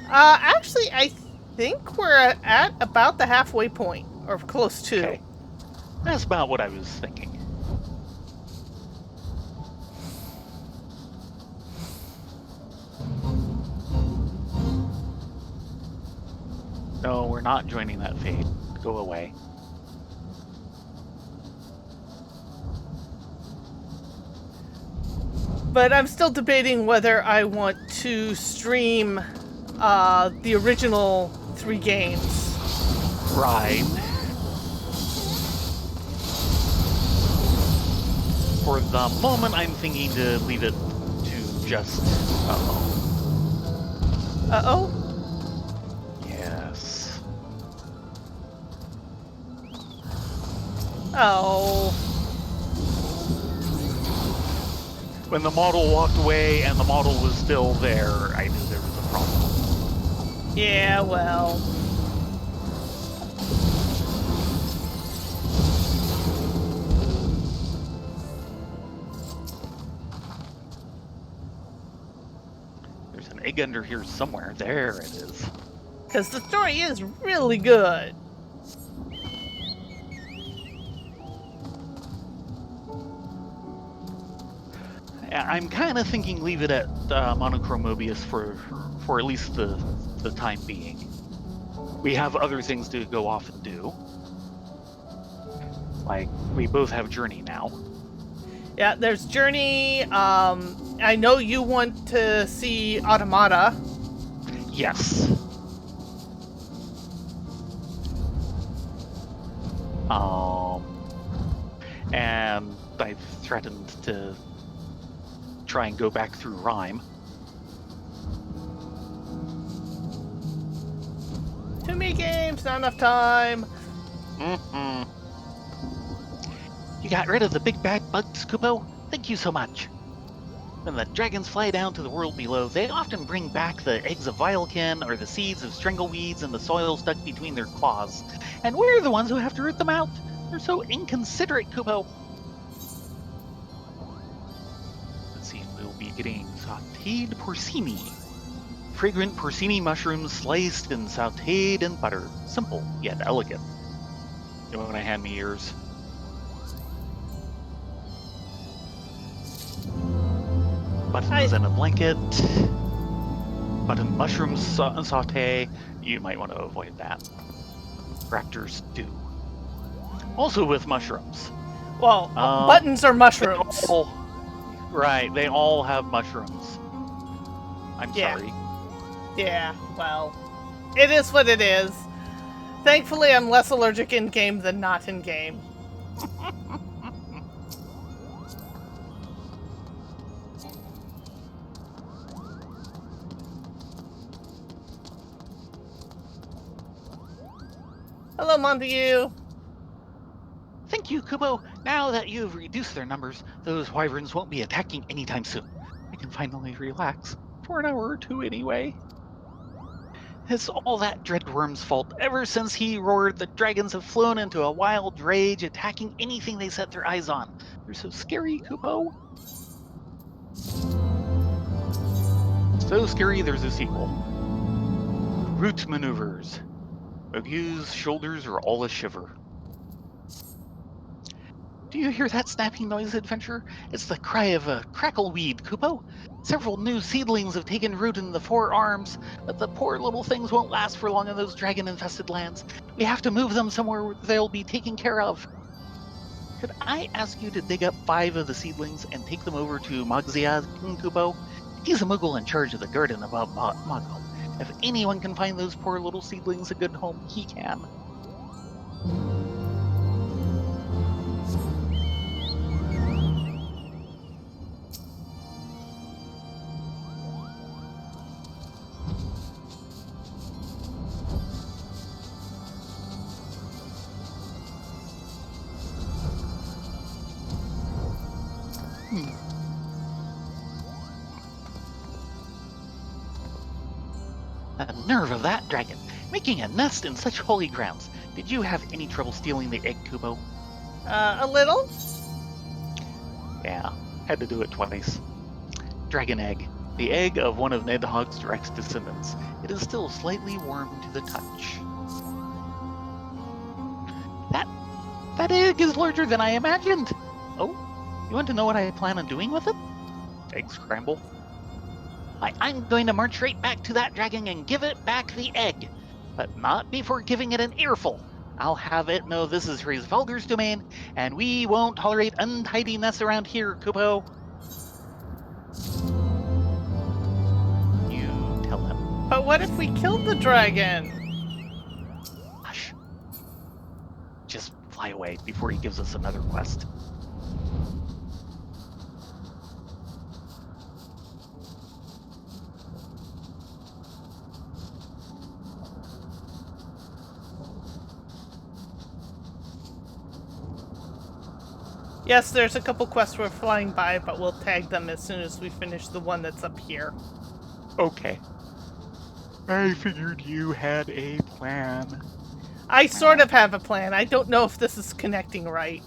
Actually, I think we're at about the halfway point, or close to. Okay. That's about what I was thinking. No, we're not joining that fate. Go away. But I'm still debating whether I want to stream the original 3 games. Right. For the moment, I'm thinking to leave it to just... Uh-oh. Uh-oh? Yes. Oh. When the model walked away and the model was still there, I knew there was a problem. Yeah, well. There's an egg under here somewhere. There it is. Because the story is really good. I'm kind of thinking leave it at Monochrome Mobius for at least the time being. We have other things to go off and do. Like, we both have Journey now. Yeah, there's Journey. I know you want to see Automata. Yes. And I've threatened to try and go back through Rhyme. Too many games, not enough time. You got rid of the big bad bugs, Kupo? Thank you so much. When the dragons fly down to the world below, they often bring back the eggs of Vilekin or the seeds of strangleweeds in the soil stuck between their claws. And we're the ones who have to root them out. They're so inconsiderate, Kupo. Let's see, we'll be getting sauteed porcini. Fragrant porcini mushrooms sliced and sauteed in butter. Simple, yet elegant. You want to hand me yours? Buttons in a blanket. Button mushroom saute. You might want to avoid that. Raptor stew. Also with mushrooms. Well, Um, buttons are mushrooms. Right, they all have mushrooms. I'm Yeah. sorry. Yeah, well, it is what it is. Thankfully, I'm less allergic in game than not in game. Hello, Montague. Thank you, Kubo. Now that you've reduced their numbers, those wyverns won't be attacking anytime soon. I can finally relax. For an hour or two, anyway. It's all that Dreadworm's fault. Ever since he roared, the dragons have flown into a wild rage, attacking anything they set their eyes on. They're so scary, Kubo. So scary, there's a sequel. Root maneuvers. Mogu's shoulders are all a shiver. Do you hear that snapping noise, Adventure? It's the cry of a crackleweed, Kupo. Several new seedlings have taken root in the 4 arms, but the poor little things won't last for long in those dragon-infested lands. We have to move them somewhere where they'll be taken care of. Could I ask you to dig up 5 of the seedlings and take them over to Mogzia's King Kupo? He's a Moogle in charge of the garden above Moggle. If anyone can find those poor little seedlings a good home, he can. The nerve of that dragon, making a nest in such holy grounds. Did you have any trouble stealing the egg, Kubo? A little? Yeah, had to do it twice. Dragon egg, the egg of one of Nidhogg's direct descendants. It is still slightly warm to the touch. That egg is larger than I imagined. Oh, you want to know what I plan on doing with it? Egg scramble. I'm going to march right back to that dragon and give it back the egg, but not before giving it an earful. I'll have it know this is Hraesvelgur's domain, and we won't tolerate untidiness around here, Kupo. You tell him. But what if we killed the dragon? Hush. Just fly away before he gives us another quest. Yes, there's a couple quests we're flying by, but we'll tag them as soon as we finish the one that's up here. Okay. I figured you had a plan. I sort of have a plan. I don't know if this is connecting right.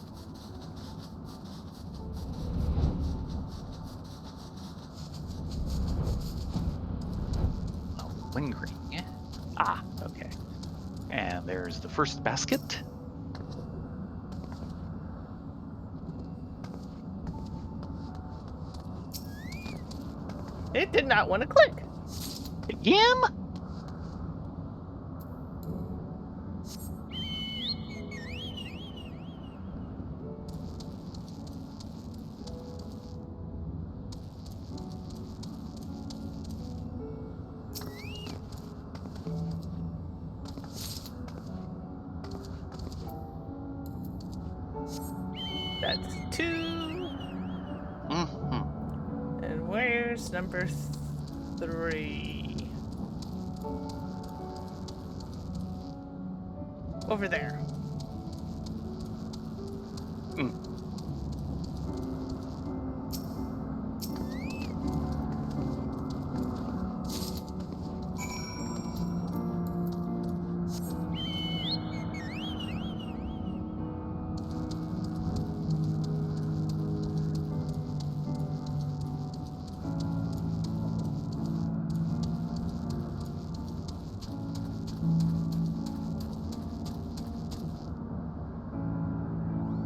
Lingering. Ah, okay. And there's the first basket. It did not want to click. Again? That's 2. Mm-hmm. And where's number 3? Over there.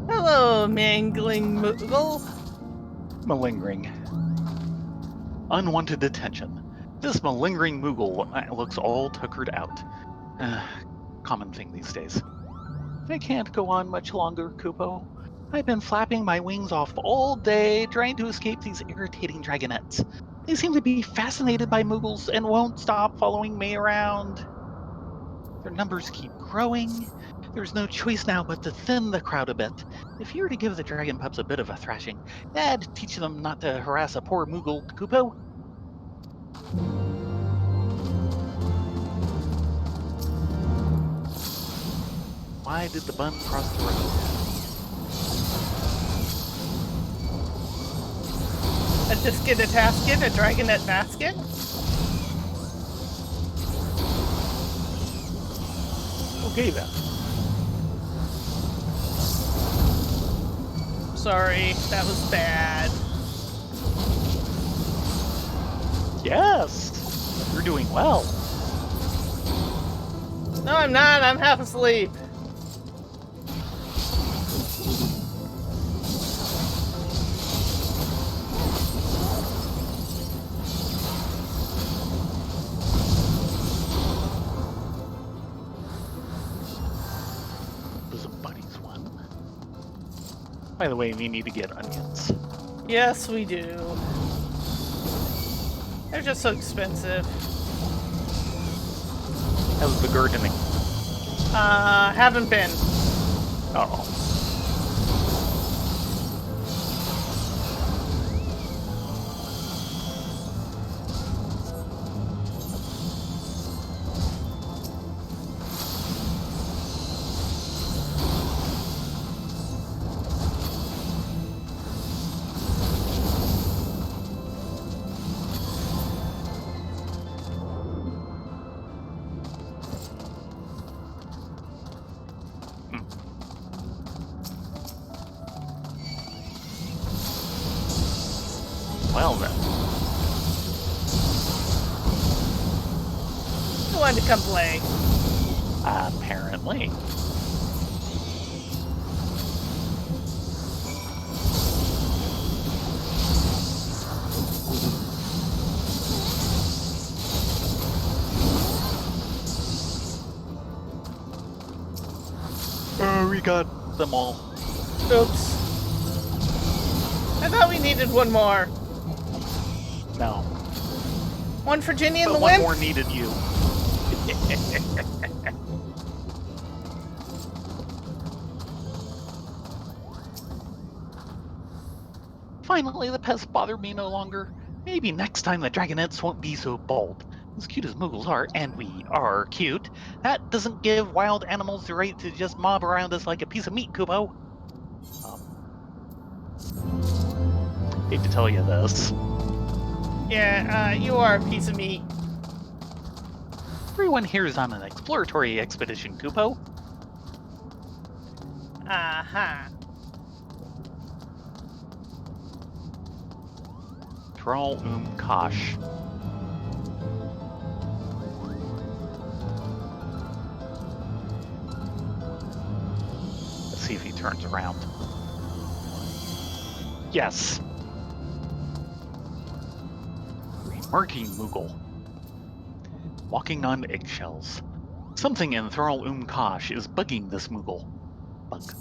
Hello, mangling Moogle. Malingering. Unwanted attention. This malingering Moogle looks all tuckered out. Common thing these days. I can't go on much longer, Kupo. I've been flapping my wings off all day, trying to escape these irritating dragonettes. They seem to be fascinated by Moogles and won't stop following me around. Their numbers keep growing. There's no choice now but to thin the crowd a bit. If you were to give the dragon pups a bit of a thrashing, that'd teach them not to harass a poor Moogle, Kupo. Why did the bun cross the road? A disket, a tasket, a dragonette basket? Okay then. Sorry, that was bad. Yes! You're doing well. No, I'm not. I'm half asleep. Bosom Buddies one. By the way, we need to get onions. Yes, we do. They're just so expensive. How's the gardening? Haven't been. Uh-oh. Well then. Who wanted to come play? Apparently. We got them all. Oops. I thought we needed one more. No. One for Ginny and But the one Wimp? more needed you. Finally, the pests bother me no longer. Maybe next time the dragonettes won't be so bold. As cute as Moogles are, and we are cute, that doesn't give wild animals the right to just mob around us like a piece of meat, Kupo. Hate to tell you this. Yeah, you are a piece of meat. Everyone here is on an exploratory expedition, Kupo. Uh-huh. Thrall Kosh. Let's see if he turns around. Yes. Remarking Moogle. Walking on eggshells. Something in Thrall Kosh is bugging this Moogle. Bug.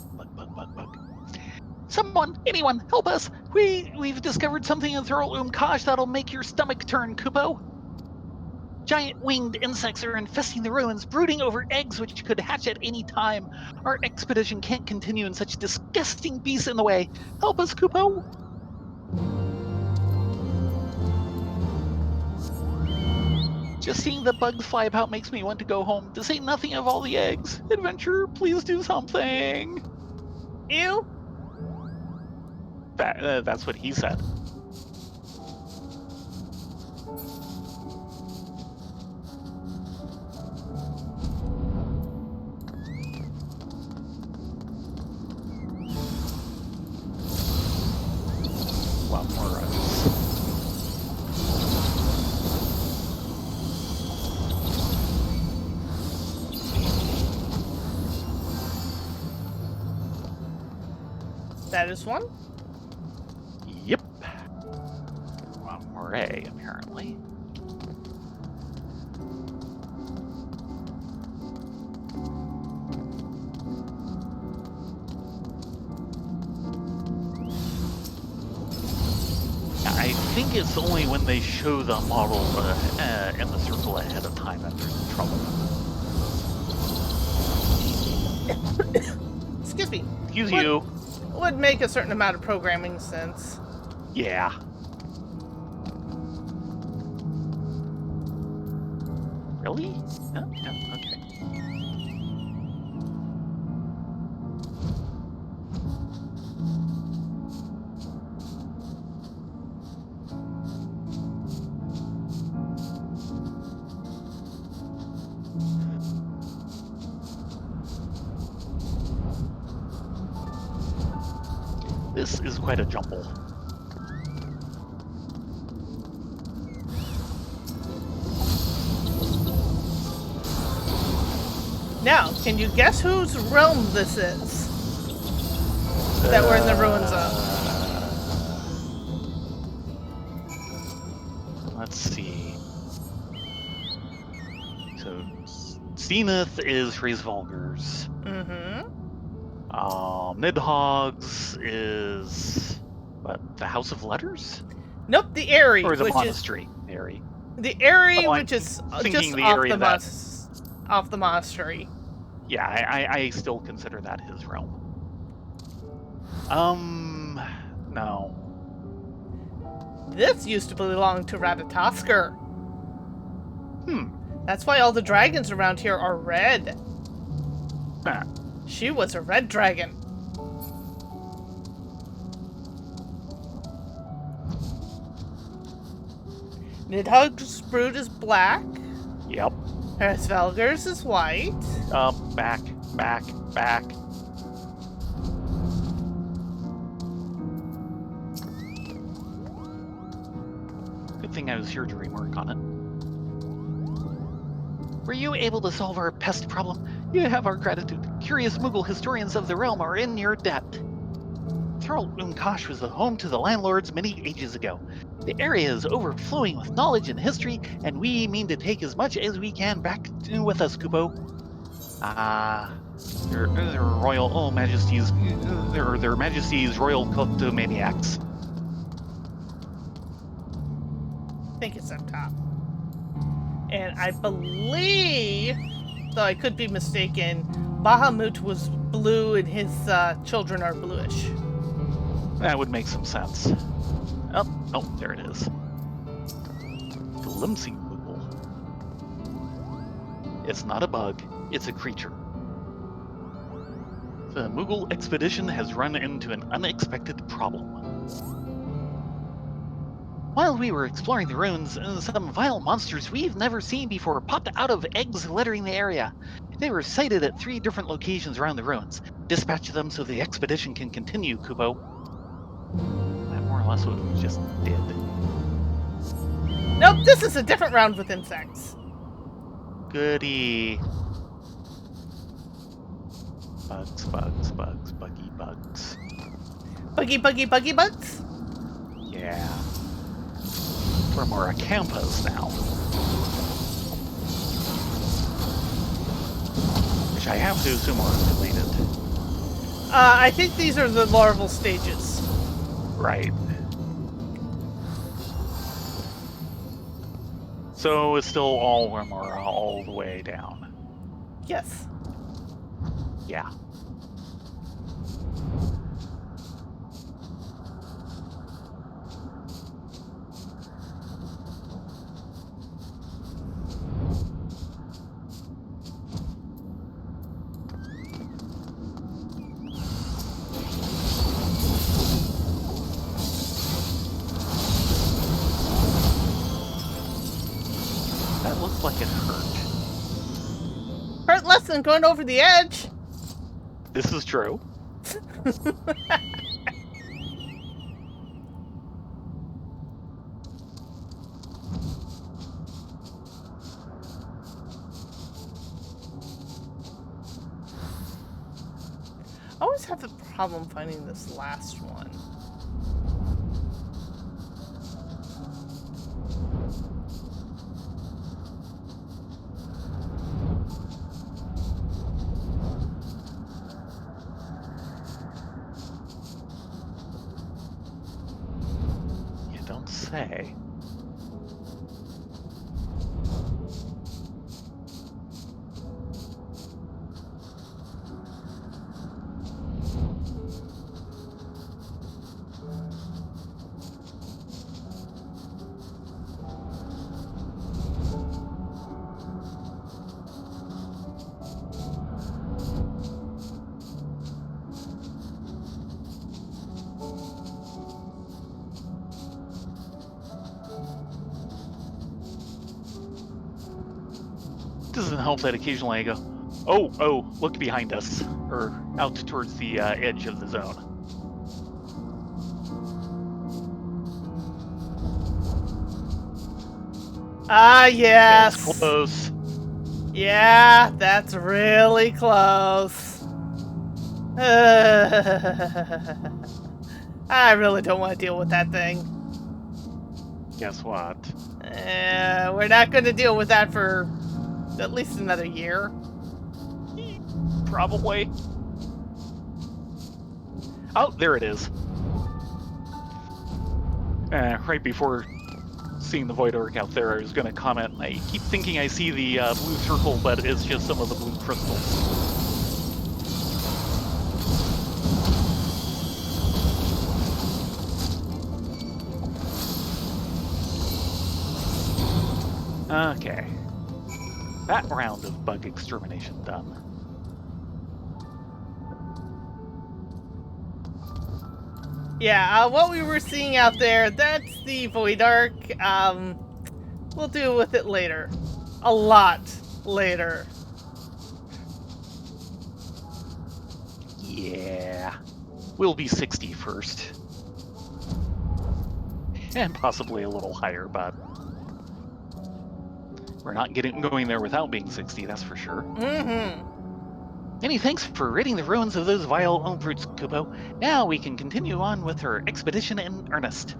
Anyone, help us! We've discovered something in Thrall Kosh that'll make your stomach turn, Kupo. Giant winged insects are infesting the ruins, brooding over eggs which could hatch at any time. Our expedition can't continue in such disgusting beasts in the way. Help us, Kupo! Just seeing the bugs fly about makes me want to go home, to say nothing of all the eggs. Adventure, please do something. Ew? That's what he said. One more runs. That is one? Yep. One more A, apparently. think it's only when they show the model in the circle ahead of time that there's trouble. Excuse me. Excuse you. Would make a certain amount of programming sense. Yeah. Really? Oh, yeah, okay. This is quite a jumble. Now, can you guess whose realm this is? That we're in the ruins of. Let's see. So, Zenith is Hraesvelgur's. Mm-hmm. Nidhogg's is what? The House of Letters? Nope, the Eyrie, Or the which monastery? Eyrie. is the Eyrie, Oh, which is thinking just the off area the that- off the monastery. Yeah, I still consider that his realm. No. This used to belong to Ratatoskr. Hmm. That's why all the dragons around here are red. Huh. She was a red dragon. Nidhogg's brood is black. Yep. Hraesvelgur's is white. Back. Good thing I was here to remark on it. Were you able to solve our pest problem? You have our gratitude. Curious Moogle historians of the realm are in your debt. Thrall Unkosh was the home to the landlords many ages ago. The area is overflowing with knowledge and history, and we mean to take as much as we can back with us, Kupo. Their royal majesties, or their majesties royal kleptomaniacs. I think it's up top. And I believe, though I could be mistaken, Bahamut was blue and his children are bluish. That would make some sense. Oh, there it is. Glimpsing Moogle. It's not a bug, it's a creature. The Moogle expedition has run into an unexpected problem. While we were exploring the ruins, some vile monsters we've never seen before popped out of eggs littering the area. They were sighted at 3 different locations around the ruins. Dispatch them so the expedition can continue, Kupo. That more or less what we just did. Nope, this is a different round with insects. Goody. Bugs, buggy bugs. Buggy bugs? Yeah. We're more Acampas now. Which I have to assume are related. I think these are the larval stages. Right. So it's still all Remora all the way down. Yes. Yeah. That looked like it hurt. Hurt less than going over the edge. This is true. I always have a problem finding this last one. You don't say. say. Doesn't help that occasionally I go, oh, look behind us, or out towards the edge of the zone. Ah, yes. That's close. Yeah, that's really close. I really don't want to deal with that thing. Guess what? We're not going to deal with that for at least another year. Probably. Oh, there it is. Right before seeing the Void Orc out there, I was going to comment, I keep thinking I see the blue circle, but it's just some of the blue crystals. Okay. That round of bug extermination done. Yeah, what we were seeing out there, that's the Void Arc. We'll deal with it later. A lot later. Yeah. We'll be 60 first. And possibly a little higher, but we're not going there without being 60, that's for sure. Mm-hmm. Many thanks for ridding the ruins of those vile old-brutes, Kupo. Now we can continue on with our expedition in earnest.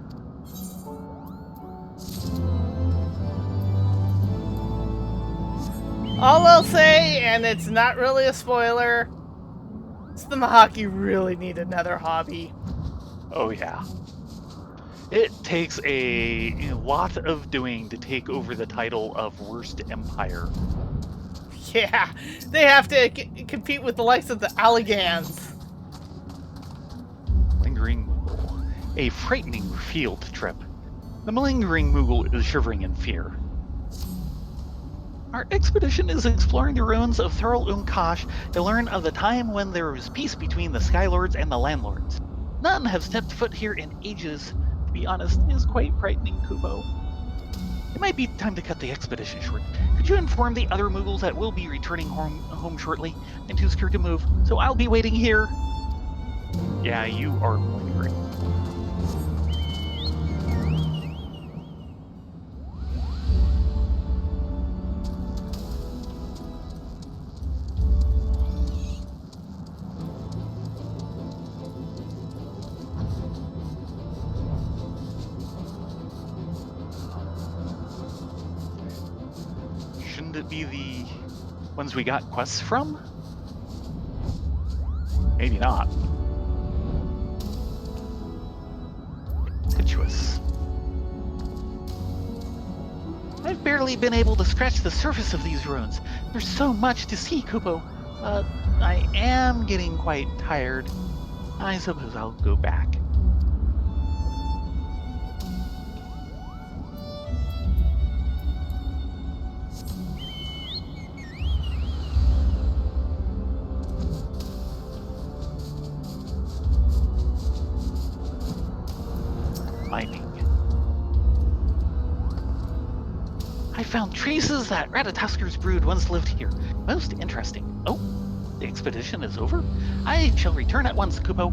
All I'll say, and it's not really a spoiler, is the Mahaki really need another hobby. Oh yeah. It takes a lot of doing to take over the title of Worst Empire. Yeah, they have to compete with the likes of the Alligans. Lingering Moogle. A frightening field trip. The malingering Moogle is shivering in fear. Our expedition is exploring the ruins of Thurl Umkash to learn of the time when there was peace between the Skylords and the Landlords. None have stepped foot here in ages. To be honest, it is quite frightening, Kupo. It might be time to cut the expedition short. Could you inform the other Moogles that we'll be returning home shortly? I'm too scared to move, so I'll be waiting here. Yeah, you are malingering. Shouldn't it be the ones we got quests from? Maybe not. Pituous. I've barely been able to scratch the surface of these ruins. There's so much to see, Kupo. But I am getting quite tired. I suppose I'll go back. Mining. I found traces that Ratatusker's brood once lived here. Most interesting. Oh, the expedition is over? I shall return at once, Kupo.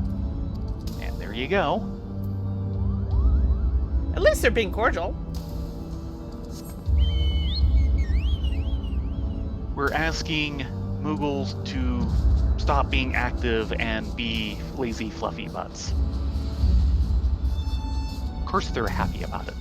And there you go. At least they're being cordial. We're asking Moogles to stop being active and be lazy, fluffy butts. Of course they're happy about it.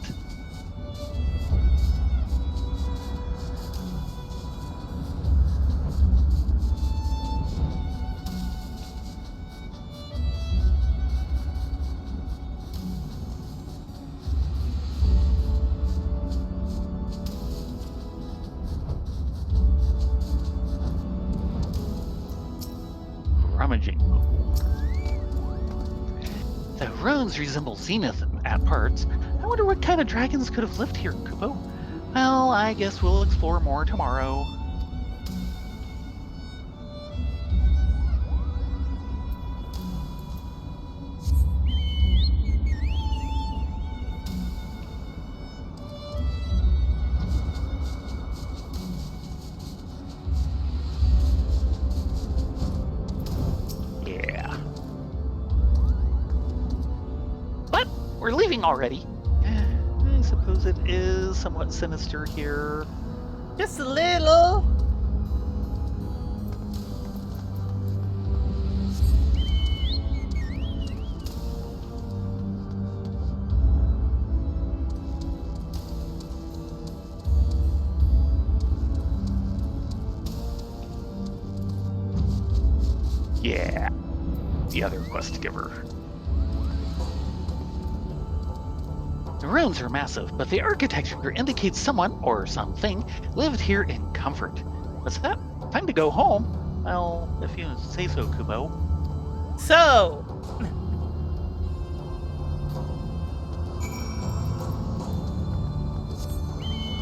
rummaging Moogle. The ruins resemble Zenith at parts. I wonder what kind of dragons could have lived here, Kupo. Well, I guess we'll explore more tomorrow. Yeah. But we're leaving already. I suppose it is somewhat sinister here. Just a little. Yeah, the other quest giver. The ruins are massive, but the architecture indicates someone, or something, lived here in comfort. What's that? Time to go home? Well, if you say so, Kubo. So,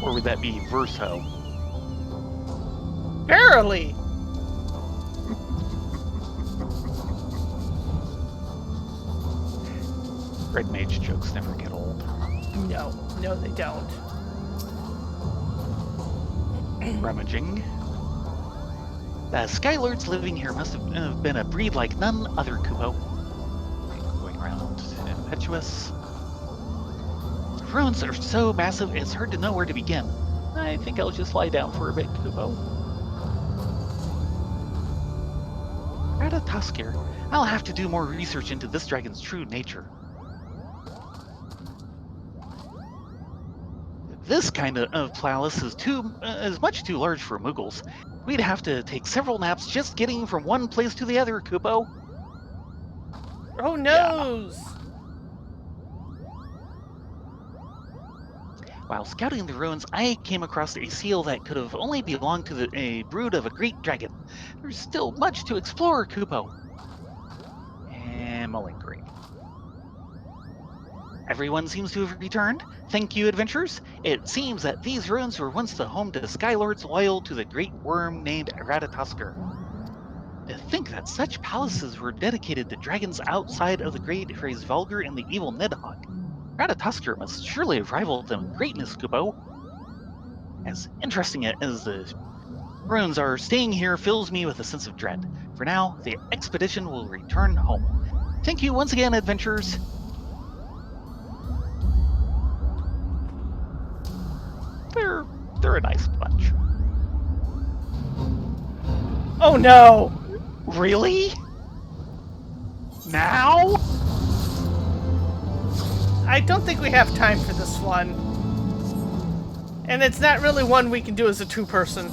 Or would that be Verso? barely. Red Mage jokes never get old. No, they don't. Rummaging. The Skylords living here must have been a breed like none other, Kubo. Going around impetuous. The ruins are so massive, it's hard to know where to begin. I think I'll just lie down for a bit, Kubo. Ratatoskir. I'll have to do more research into this dragon's true nature. This kind of palace is much too large for Muggles. We'd have to take several naps just getting from one place to the other, Kupo. Oh, noes. While scouting the ruins, I came across a seal that could have only belonged to a brood of a great dragon. There's still much to explore, Kupo. And malingering. Everyone seems to have returned. Thank you, adventurers. It seems that these ruins were once the home to Skylords loyal to the great worm named Ratatoskir. To think that such palaces were dedicated to dragons outside of the great Hraesvelgr and the evil Nidhogg. Ratatoskir must surely have rivaled them in greatness, Kubo. As interesting as the ruins are, staying here fills me with a sense of dread. For now, the expedition will return home. Thank you once again, adventurers. They're a nice bunch. Oh no! Really? Now? I don't think we have time for this one. And it's not really one we can do as a two-person.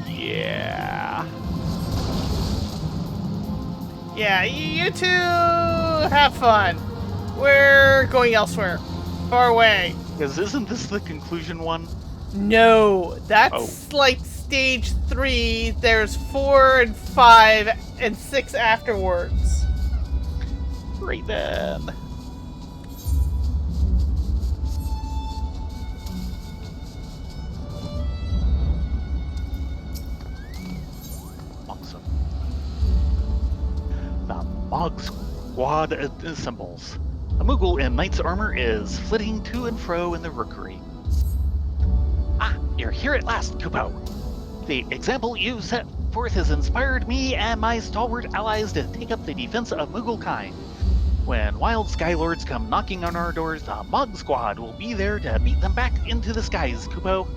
Yeah. Yeah, you two have fun. We're going elsewhere. Far away. Because isn't this the conclusion one? No, that's like stage 3. There's 4 and 5 and 6 afterwards. Right then. Awesome. The Mog Squad assembles. A Moogle in knight's armor is flitting to and fro in the rookery. Ah, you're here at last, Kupo. The example you set forth has inspired me and my stalwart allies to take up the defense of Moogle kind. When wild Skylords come knocking on our doors, the Mog Squad will be there to beat them back into the skies, Kupo.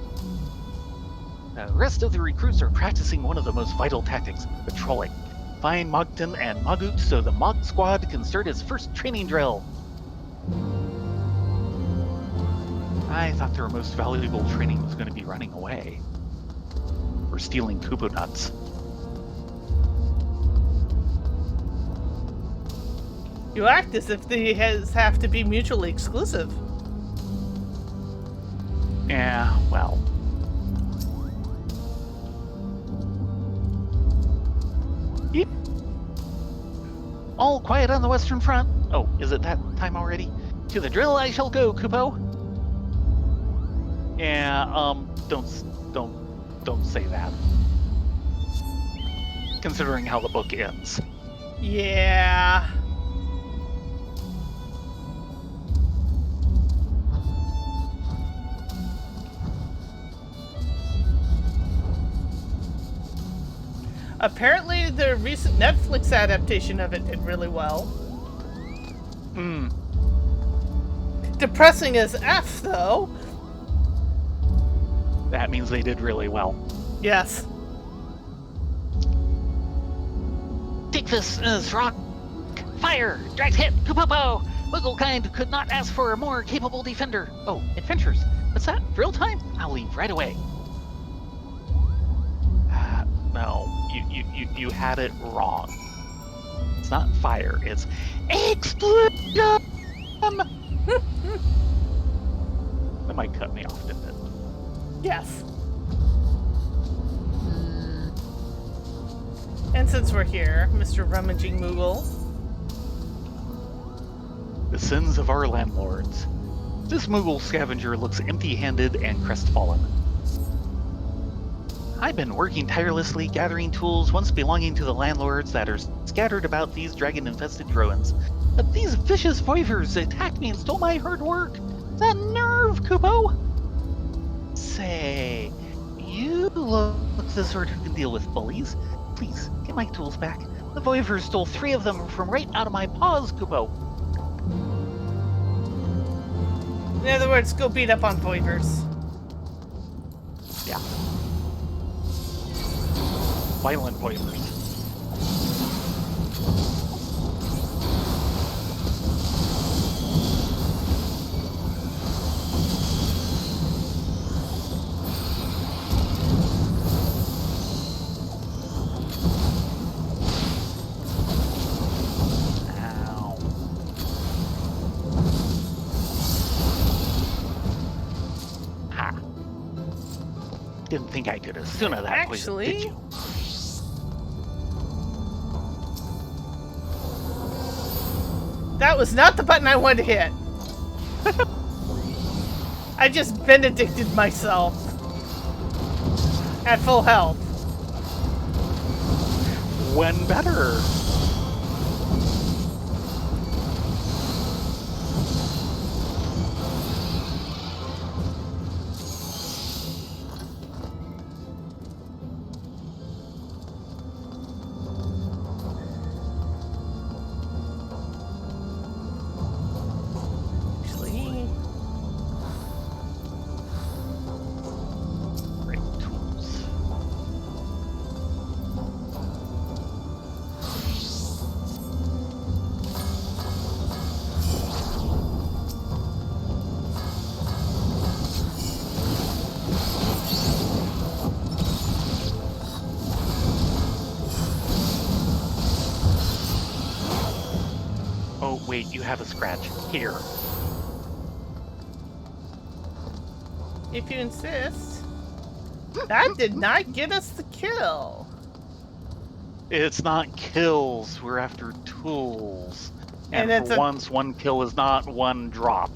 The rest of the recruits are practicing one of the most vital tactics, patrolling. Find Mogton and Mogut so the Mog Squad can start its first training drill. I thought their most valuable training was going to be running away. Or stealing Kupo nuts. You act as if these have to be mutually exclusive. Yeah, well. Yep. All quiet on the Western Front. Oh, is it that time already? To the drill I shall go, Kupo. Yeah, don't say that. Considering how the book ends. Yeah. Apparently, the recent Netflix adaptation of it did really well. Hmm. Depressing as F, though. That means they did really well. Yes. Take this, Rock. Fire! Direct hit! Kupopo! Wigglekind could not ask for a more capable defender. Oh, adventures. What's that? Drill time? I'll leave right away. No, you had it wrong. It's not fire, it's explosion! That might cut me off, didn't it? Yes. And since we're here, Mr. Rummaging Moogle. The sins of our landlords. This Moogle scavenger looks empty-handed and crestfallen. I've been working tirelessly gathering tools once belonging to the landlords that are scattered about these dragon-infested ruins. But these vicious voivers attacked me and stole my hard work. The nerve, Kupo! Say, you look the sort who can deal with bullies. Please, get my tools back. The voivers stole 3 of them from right out of my paws, Kupo. In other words, go beat up on voivers. Yeah. Violent voivers. Ow. Ha. Didn't think I could as soon as that poison, did Actually, you? that was not the button I wanted to hit. I just benedicted myself. At full health. When better. Actually, Great tools. Oh, wait, you have a scratch. Here. if you insist. That did not get us the kill. It's not kills, we're after tools. And And, it's for a- once, 1 kill is not 1 drop.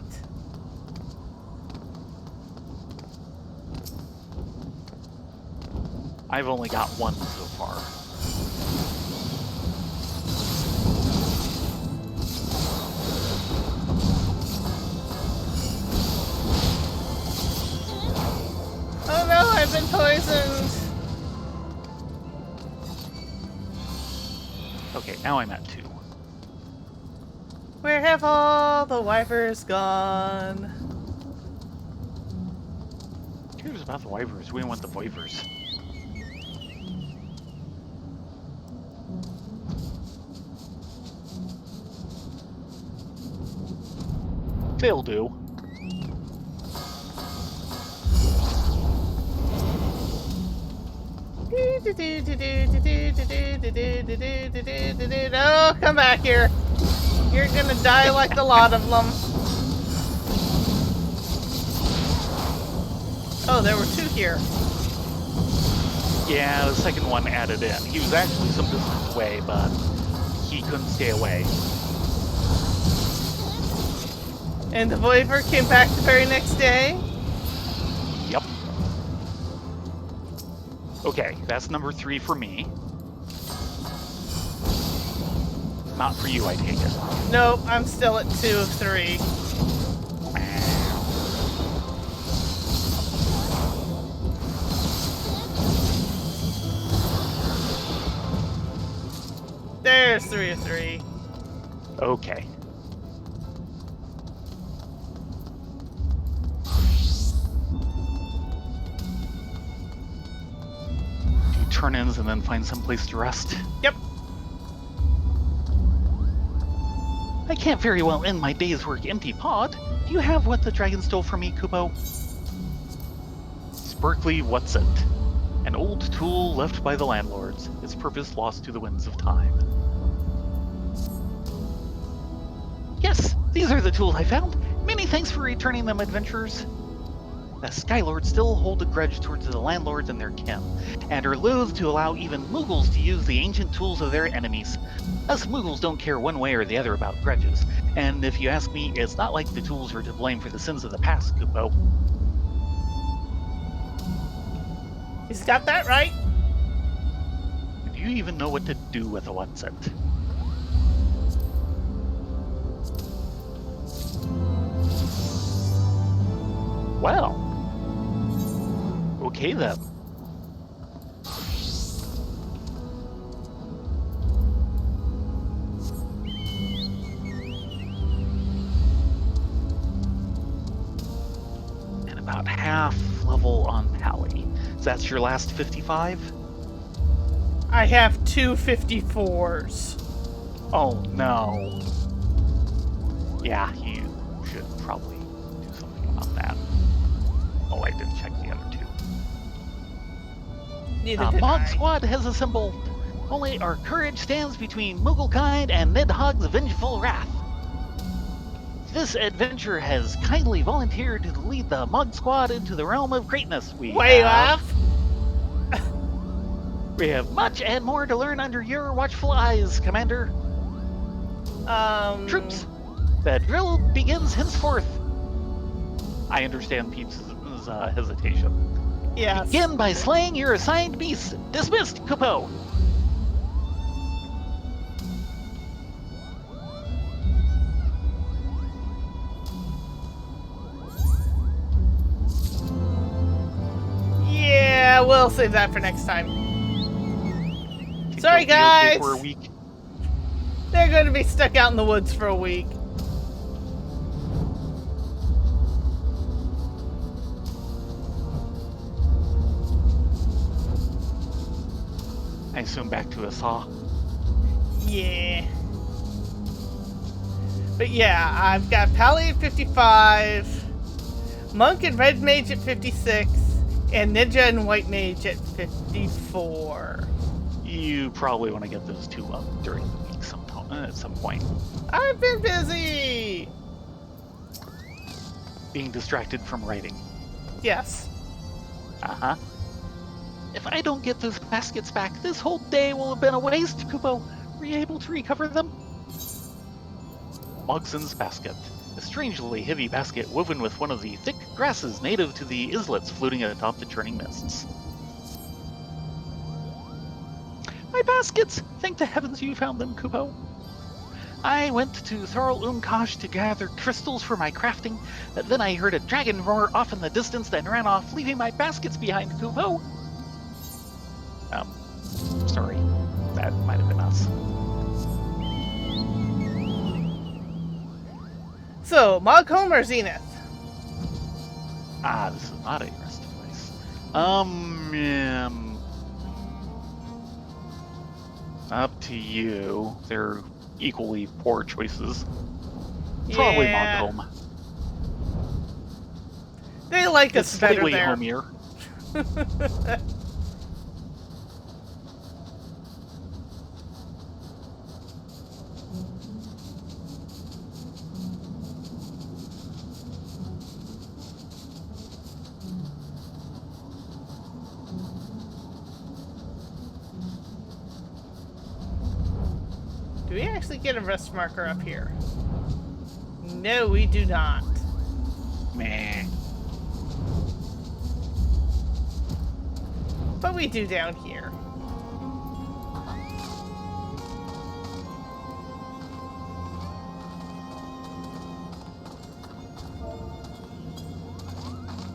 I've only got 1 so far. Oh no, I've been poisoned. Okay, now I'm at 2. Where have all the wipers gone? Who cares about the wyvers? We want the voivers. They'll do. Oh, come back here. You're gonna die like the lot of them. Oh, there were 2 here. Yeah, the second one added in. He was actually some distance away, but he couldn't stay away. And the Voiver came back the very next day? Yep. Okay, that's number 3 for me. Not for you, I take it. Nope, I'm still at 2 of 3. There's 3 of 3. Okay. Do turn-ins and then find some place to rest. Yep. I can't very well end my day's work empty-pawed. Do you have what the dragon stole from me, Kupo? Sparkly what's it? An old tool left by the landlords, its purpose lost to the winds of time. Yes, these are the tools I found. Many thanks for returning them, adventurers. The Skylords still hold a grudge towards the landlords and their kin, and are loath to allow even Moogles to use the ancient tools of their enemies. Us Moogles don't care one way or the other about grudges, and if you ask me, it's not like the tools are to blame for the sins of the past, Kupo. He's got that right. Do you even know what to do with a what's-it? Well, okay then. And about half level on Pally. So that's your last 55? I have 2 54s. Oh no. Yeah, you should probably do something about that. Oh, I didn't check the other 2. Neither did Mog I. Squad has assembled. Only our courage stands between Mooglekind and Nidhogg's vengeful wrath. This adventurer has kindly volunteered to lead the Mog Squad into the realm of greatness. We have much and more to learn under your watchful eyes, Commander. Troops, the drill begins henceforth. I understand Peeps' hesitation. Yes. Begin by slaying your assigned beasts. Dismissed, Kupo. Yeah, we'll save that for next time. Sorry, They'll be okay guys. for a week. They're going to be stuck out in the woods for a week. I assume back to a saw. Yeah. But yeah, I've got Pally at 55, Monk and Red Mage at 56, and Ninja and White Mage at 54. You probably want to get those 2 up during the week at some point. I've been busy! Being distracted from writing. Yes. Uh-huh. If I don't get those baskets back, this whole day will have been a waste, Kupo. Were you able to recover them? Mogson's basket. A strangely heavy basket woven with one of the thick grasses native to the islets floating atop the churning mists. My baskets! Thank the heavens you found them, Kupo. I went to Thorl Umkash to gather crystals for my crafting, but then I heard a dragon roar off in the distance, then ran off, leaving my baskets behind, Kupo. Sorry. That might have been us. So, Mogholm or Zenith? Ah, this is not a resting place. Up to you. They're equally poor choices. Probably Yeah. Mogholm. They like It's us better slightly there. homier. Do we actually get a rest marker up here? No, we do not. Meh. But we do down here.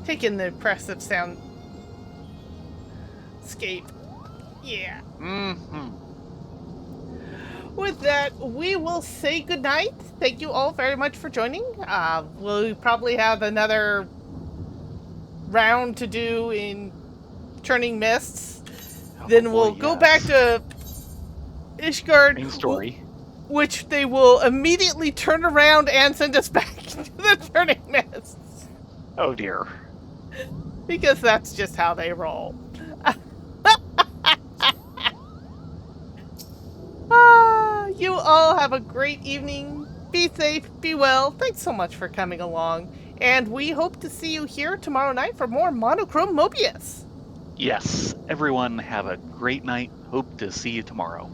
Taking the impressive soundscape. Yeah. Mm-hmm. With that, we will say goodnight. Thank you all very much for joining. We'll probably have another round to do in Churning Mists. Then we'll go back to Ishgard, Main story. which they will immediately turn around and send us back to the Churning Mists. Oh dear. Because that's just how they roll. You all have a great evening. Be safe, be well. Thanks so much for coming along. And we hope to see you here tomorrow night for more Monochrome Mobius. Yes, everyone have a great night. Hope to see you tomorrow.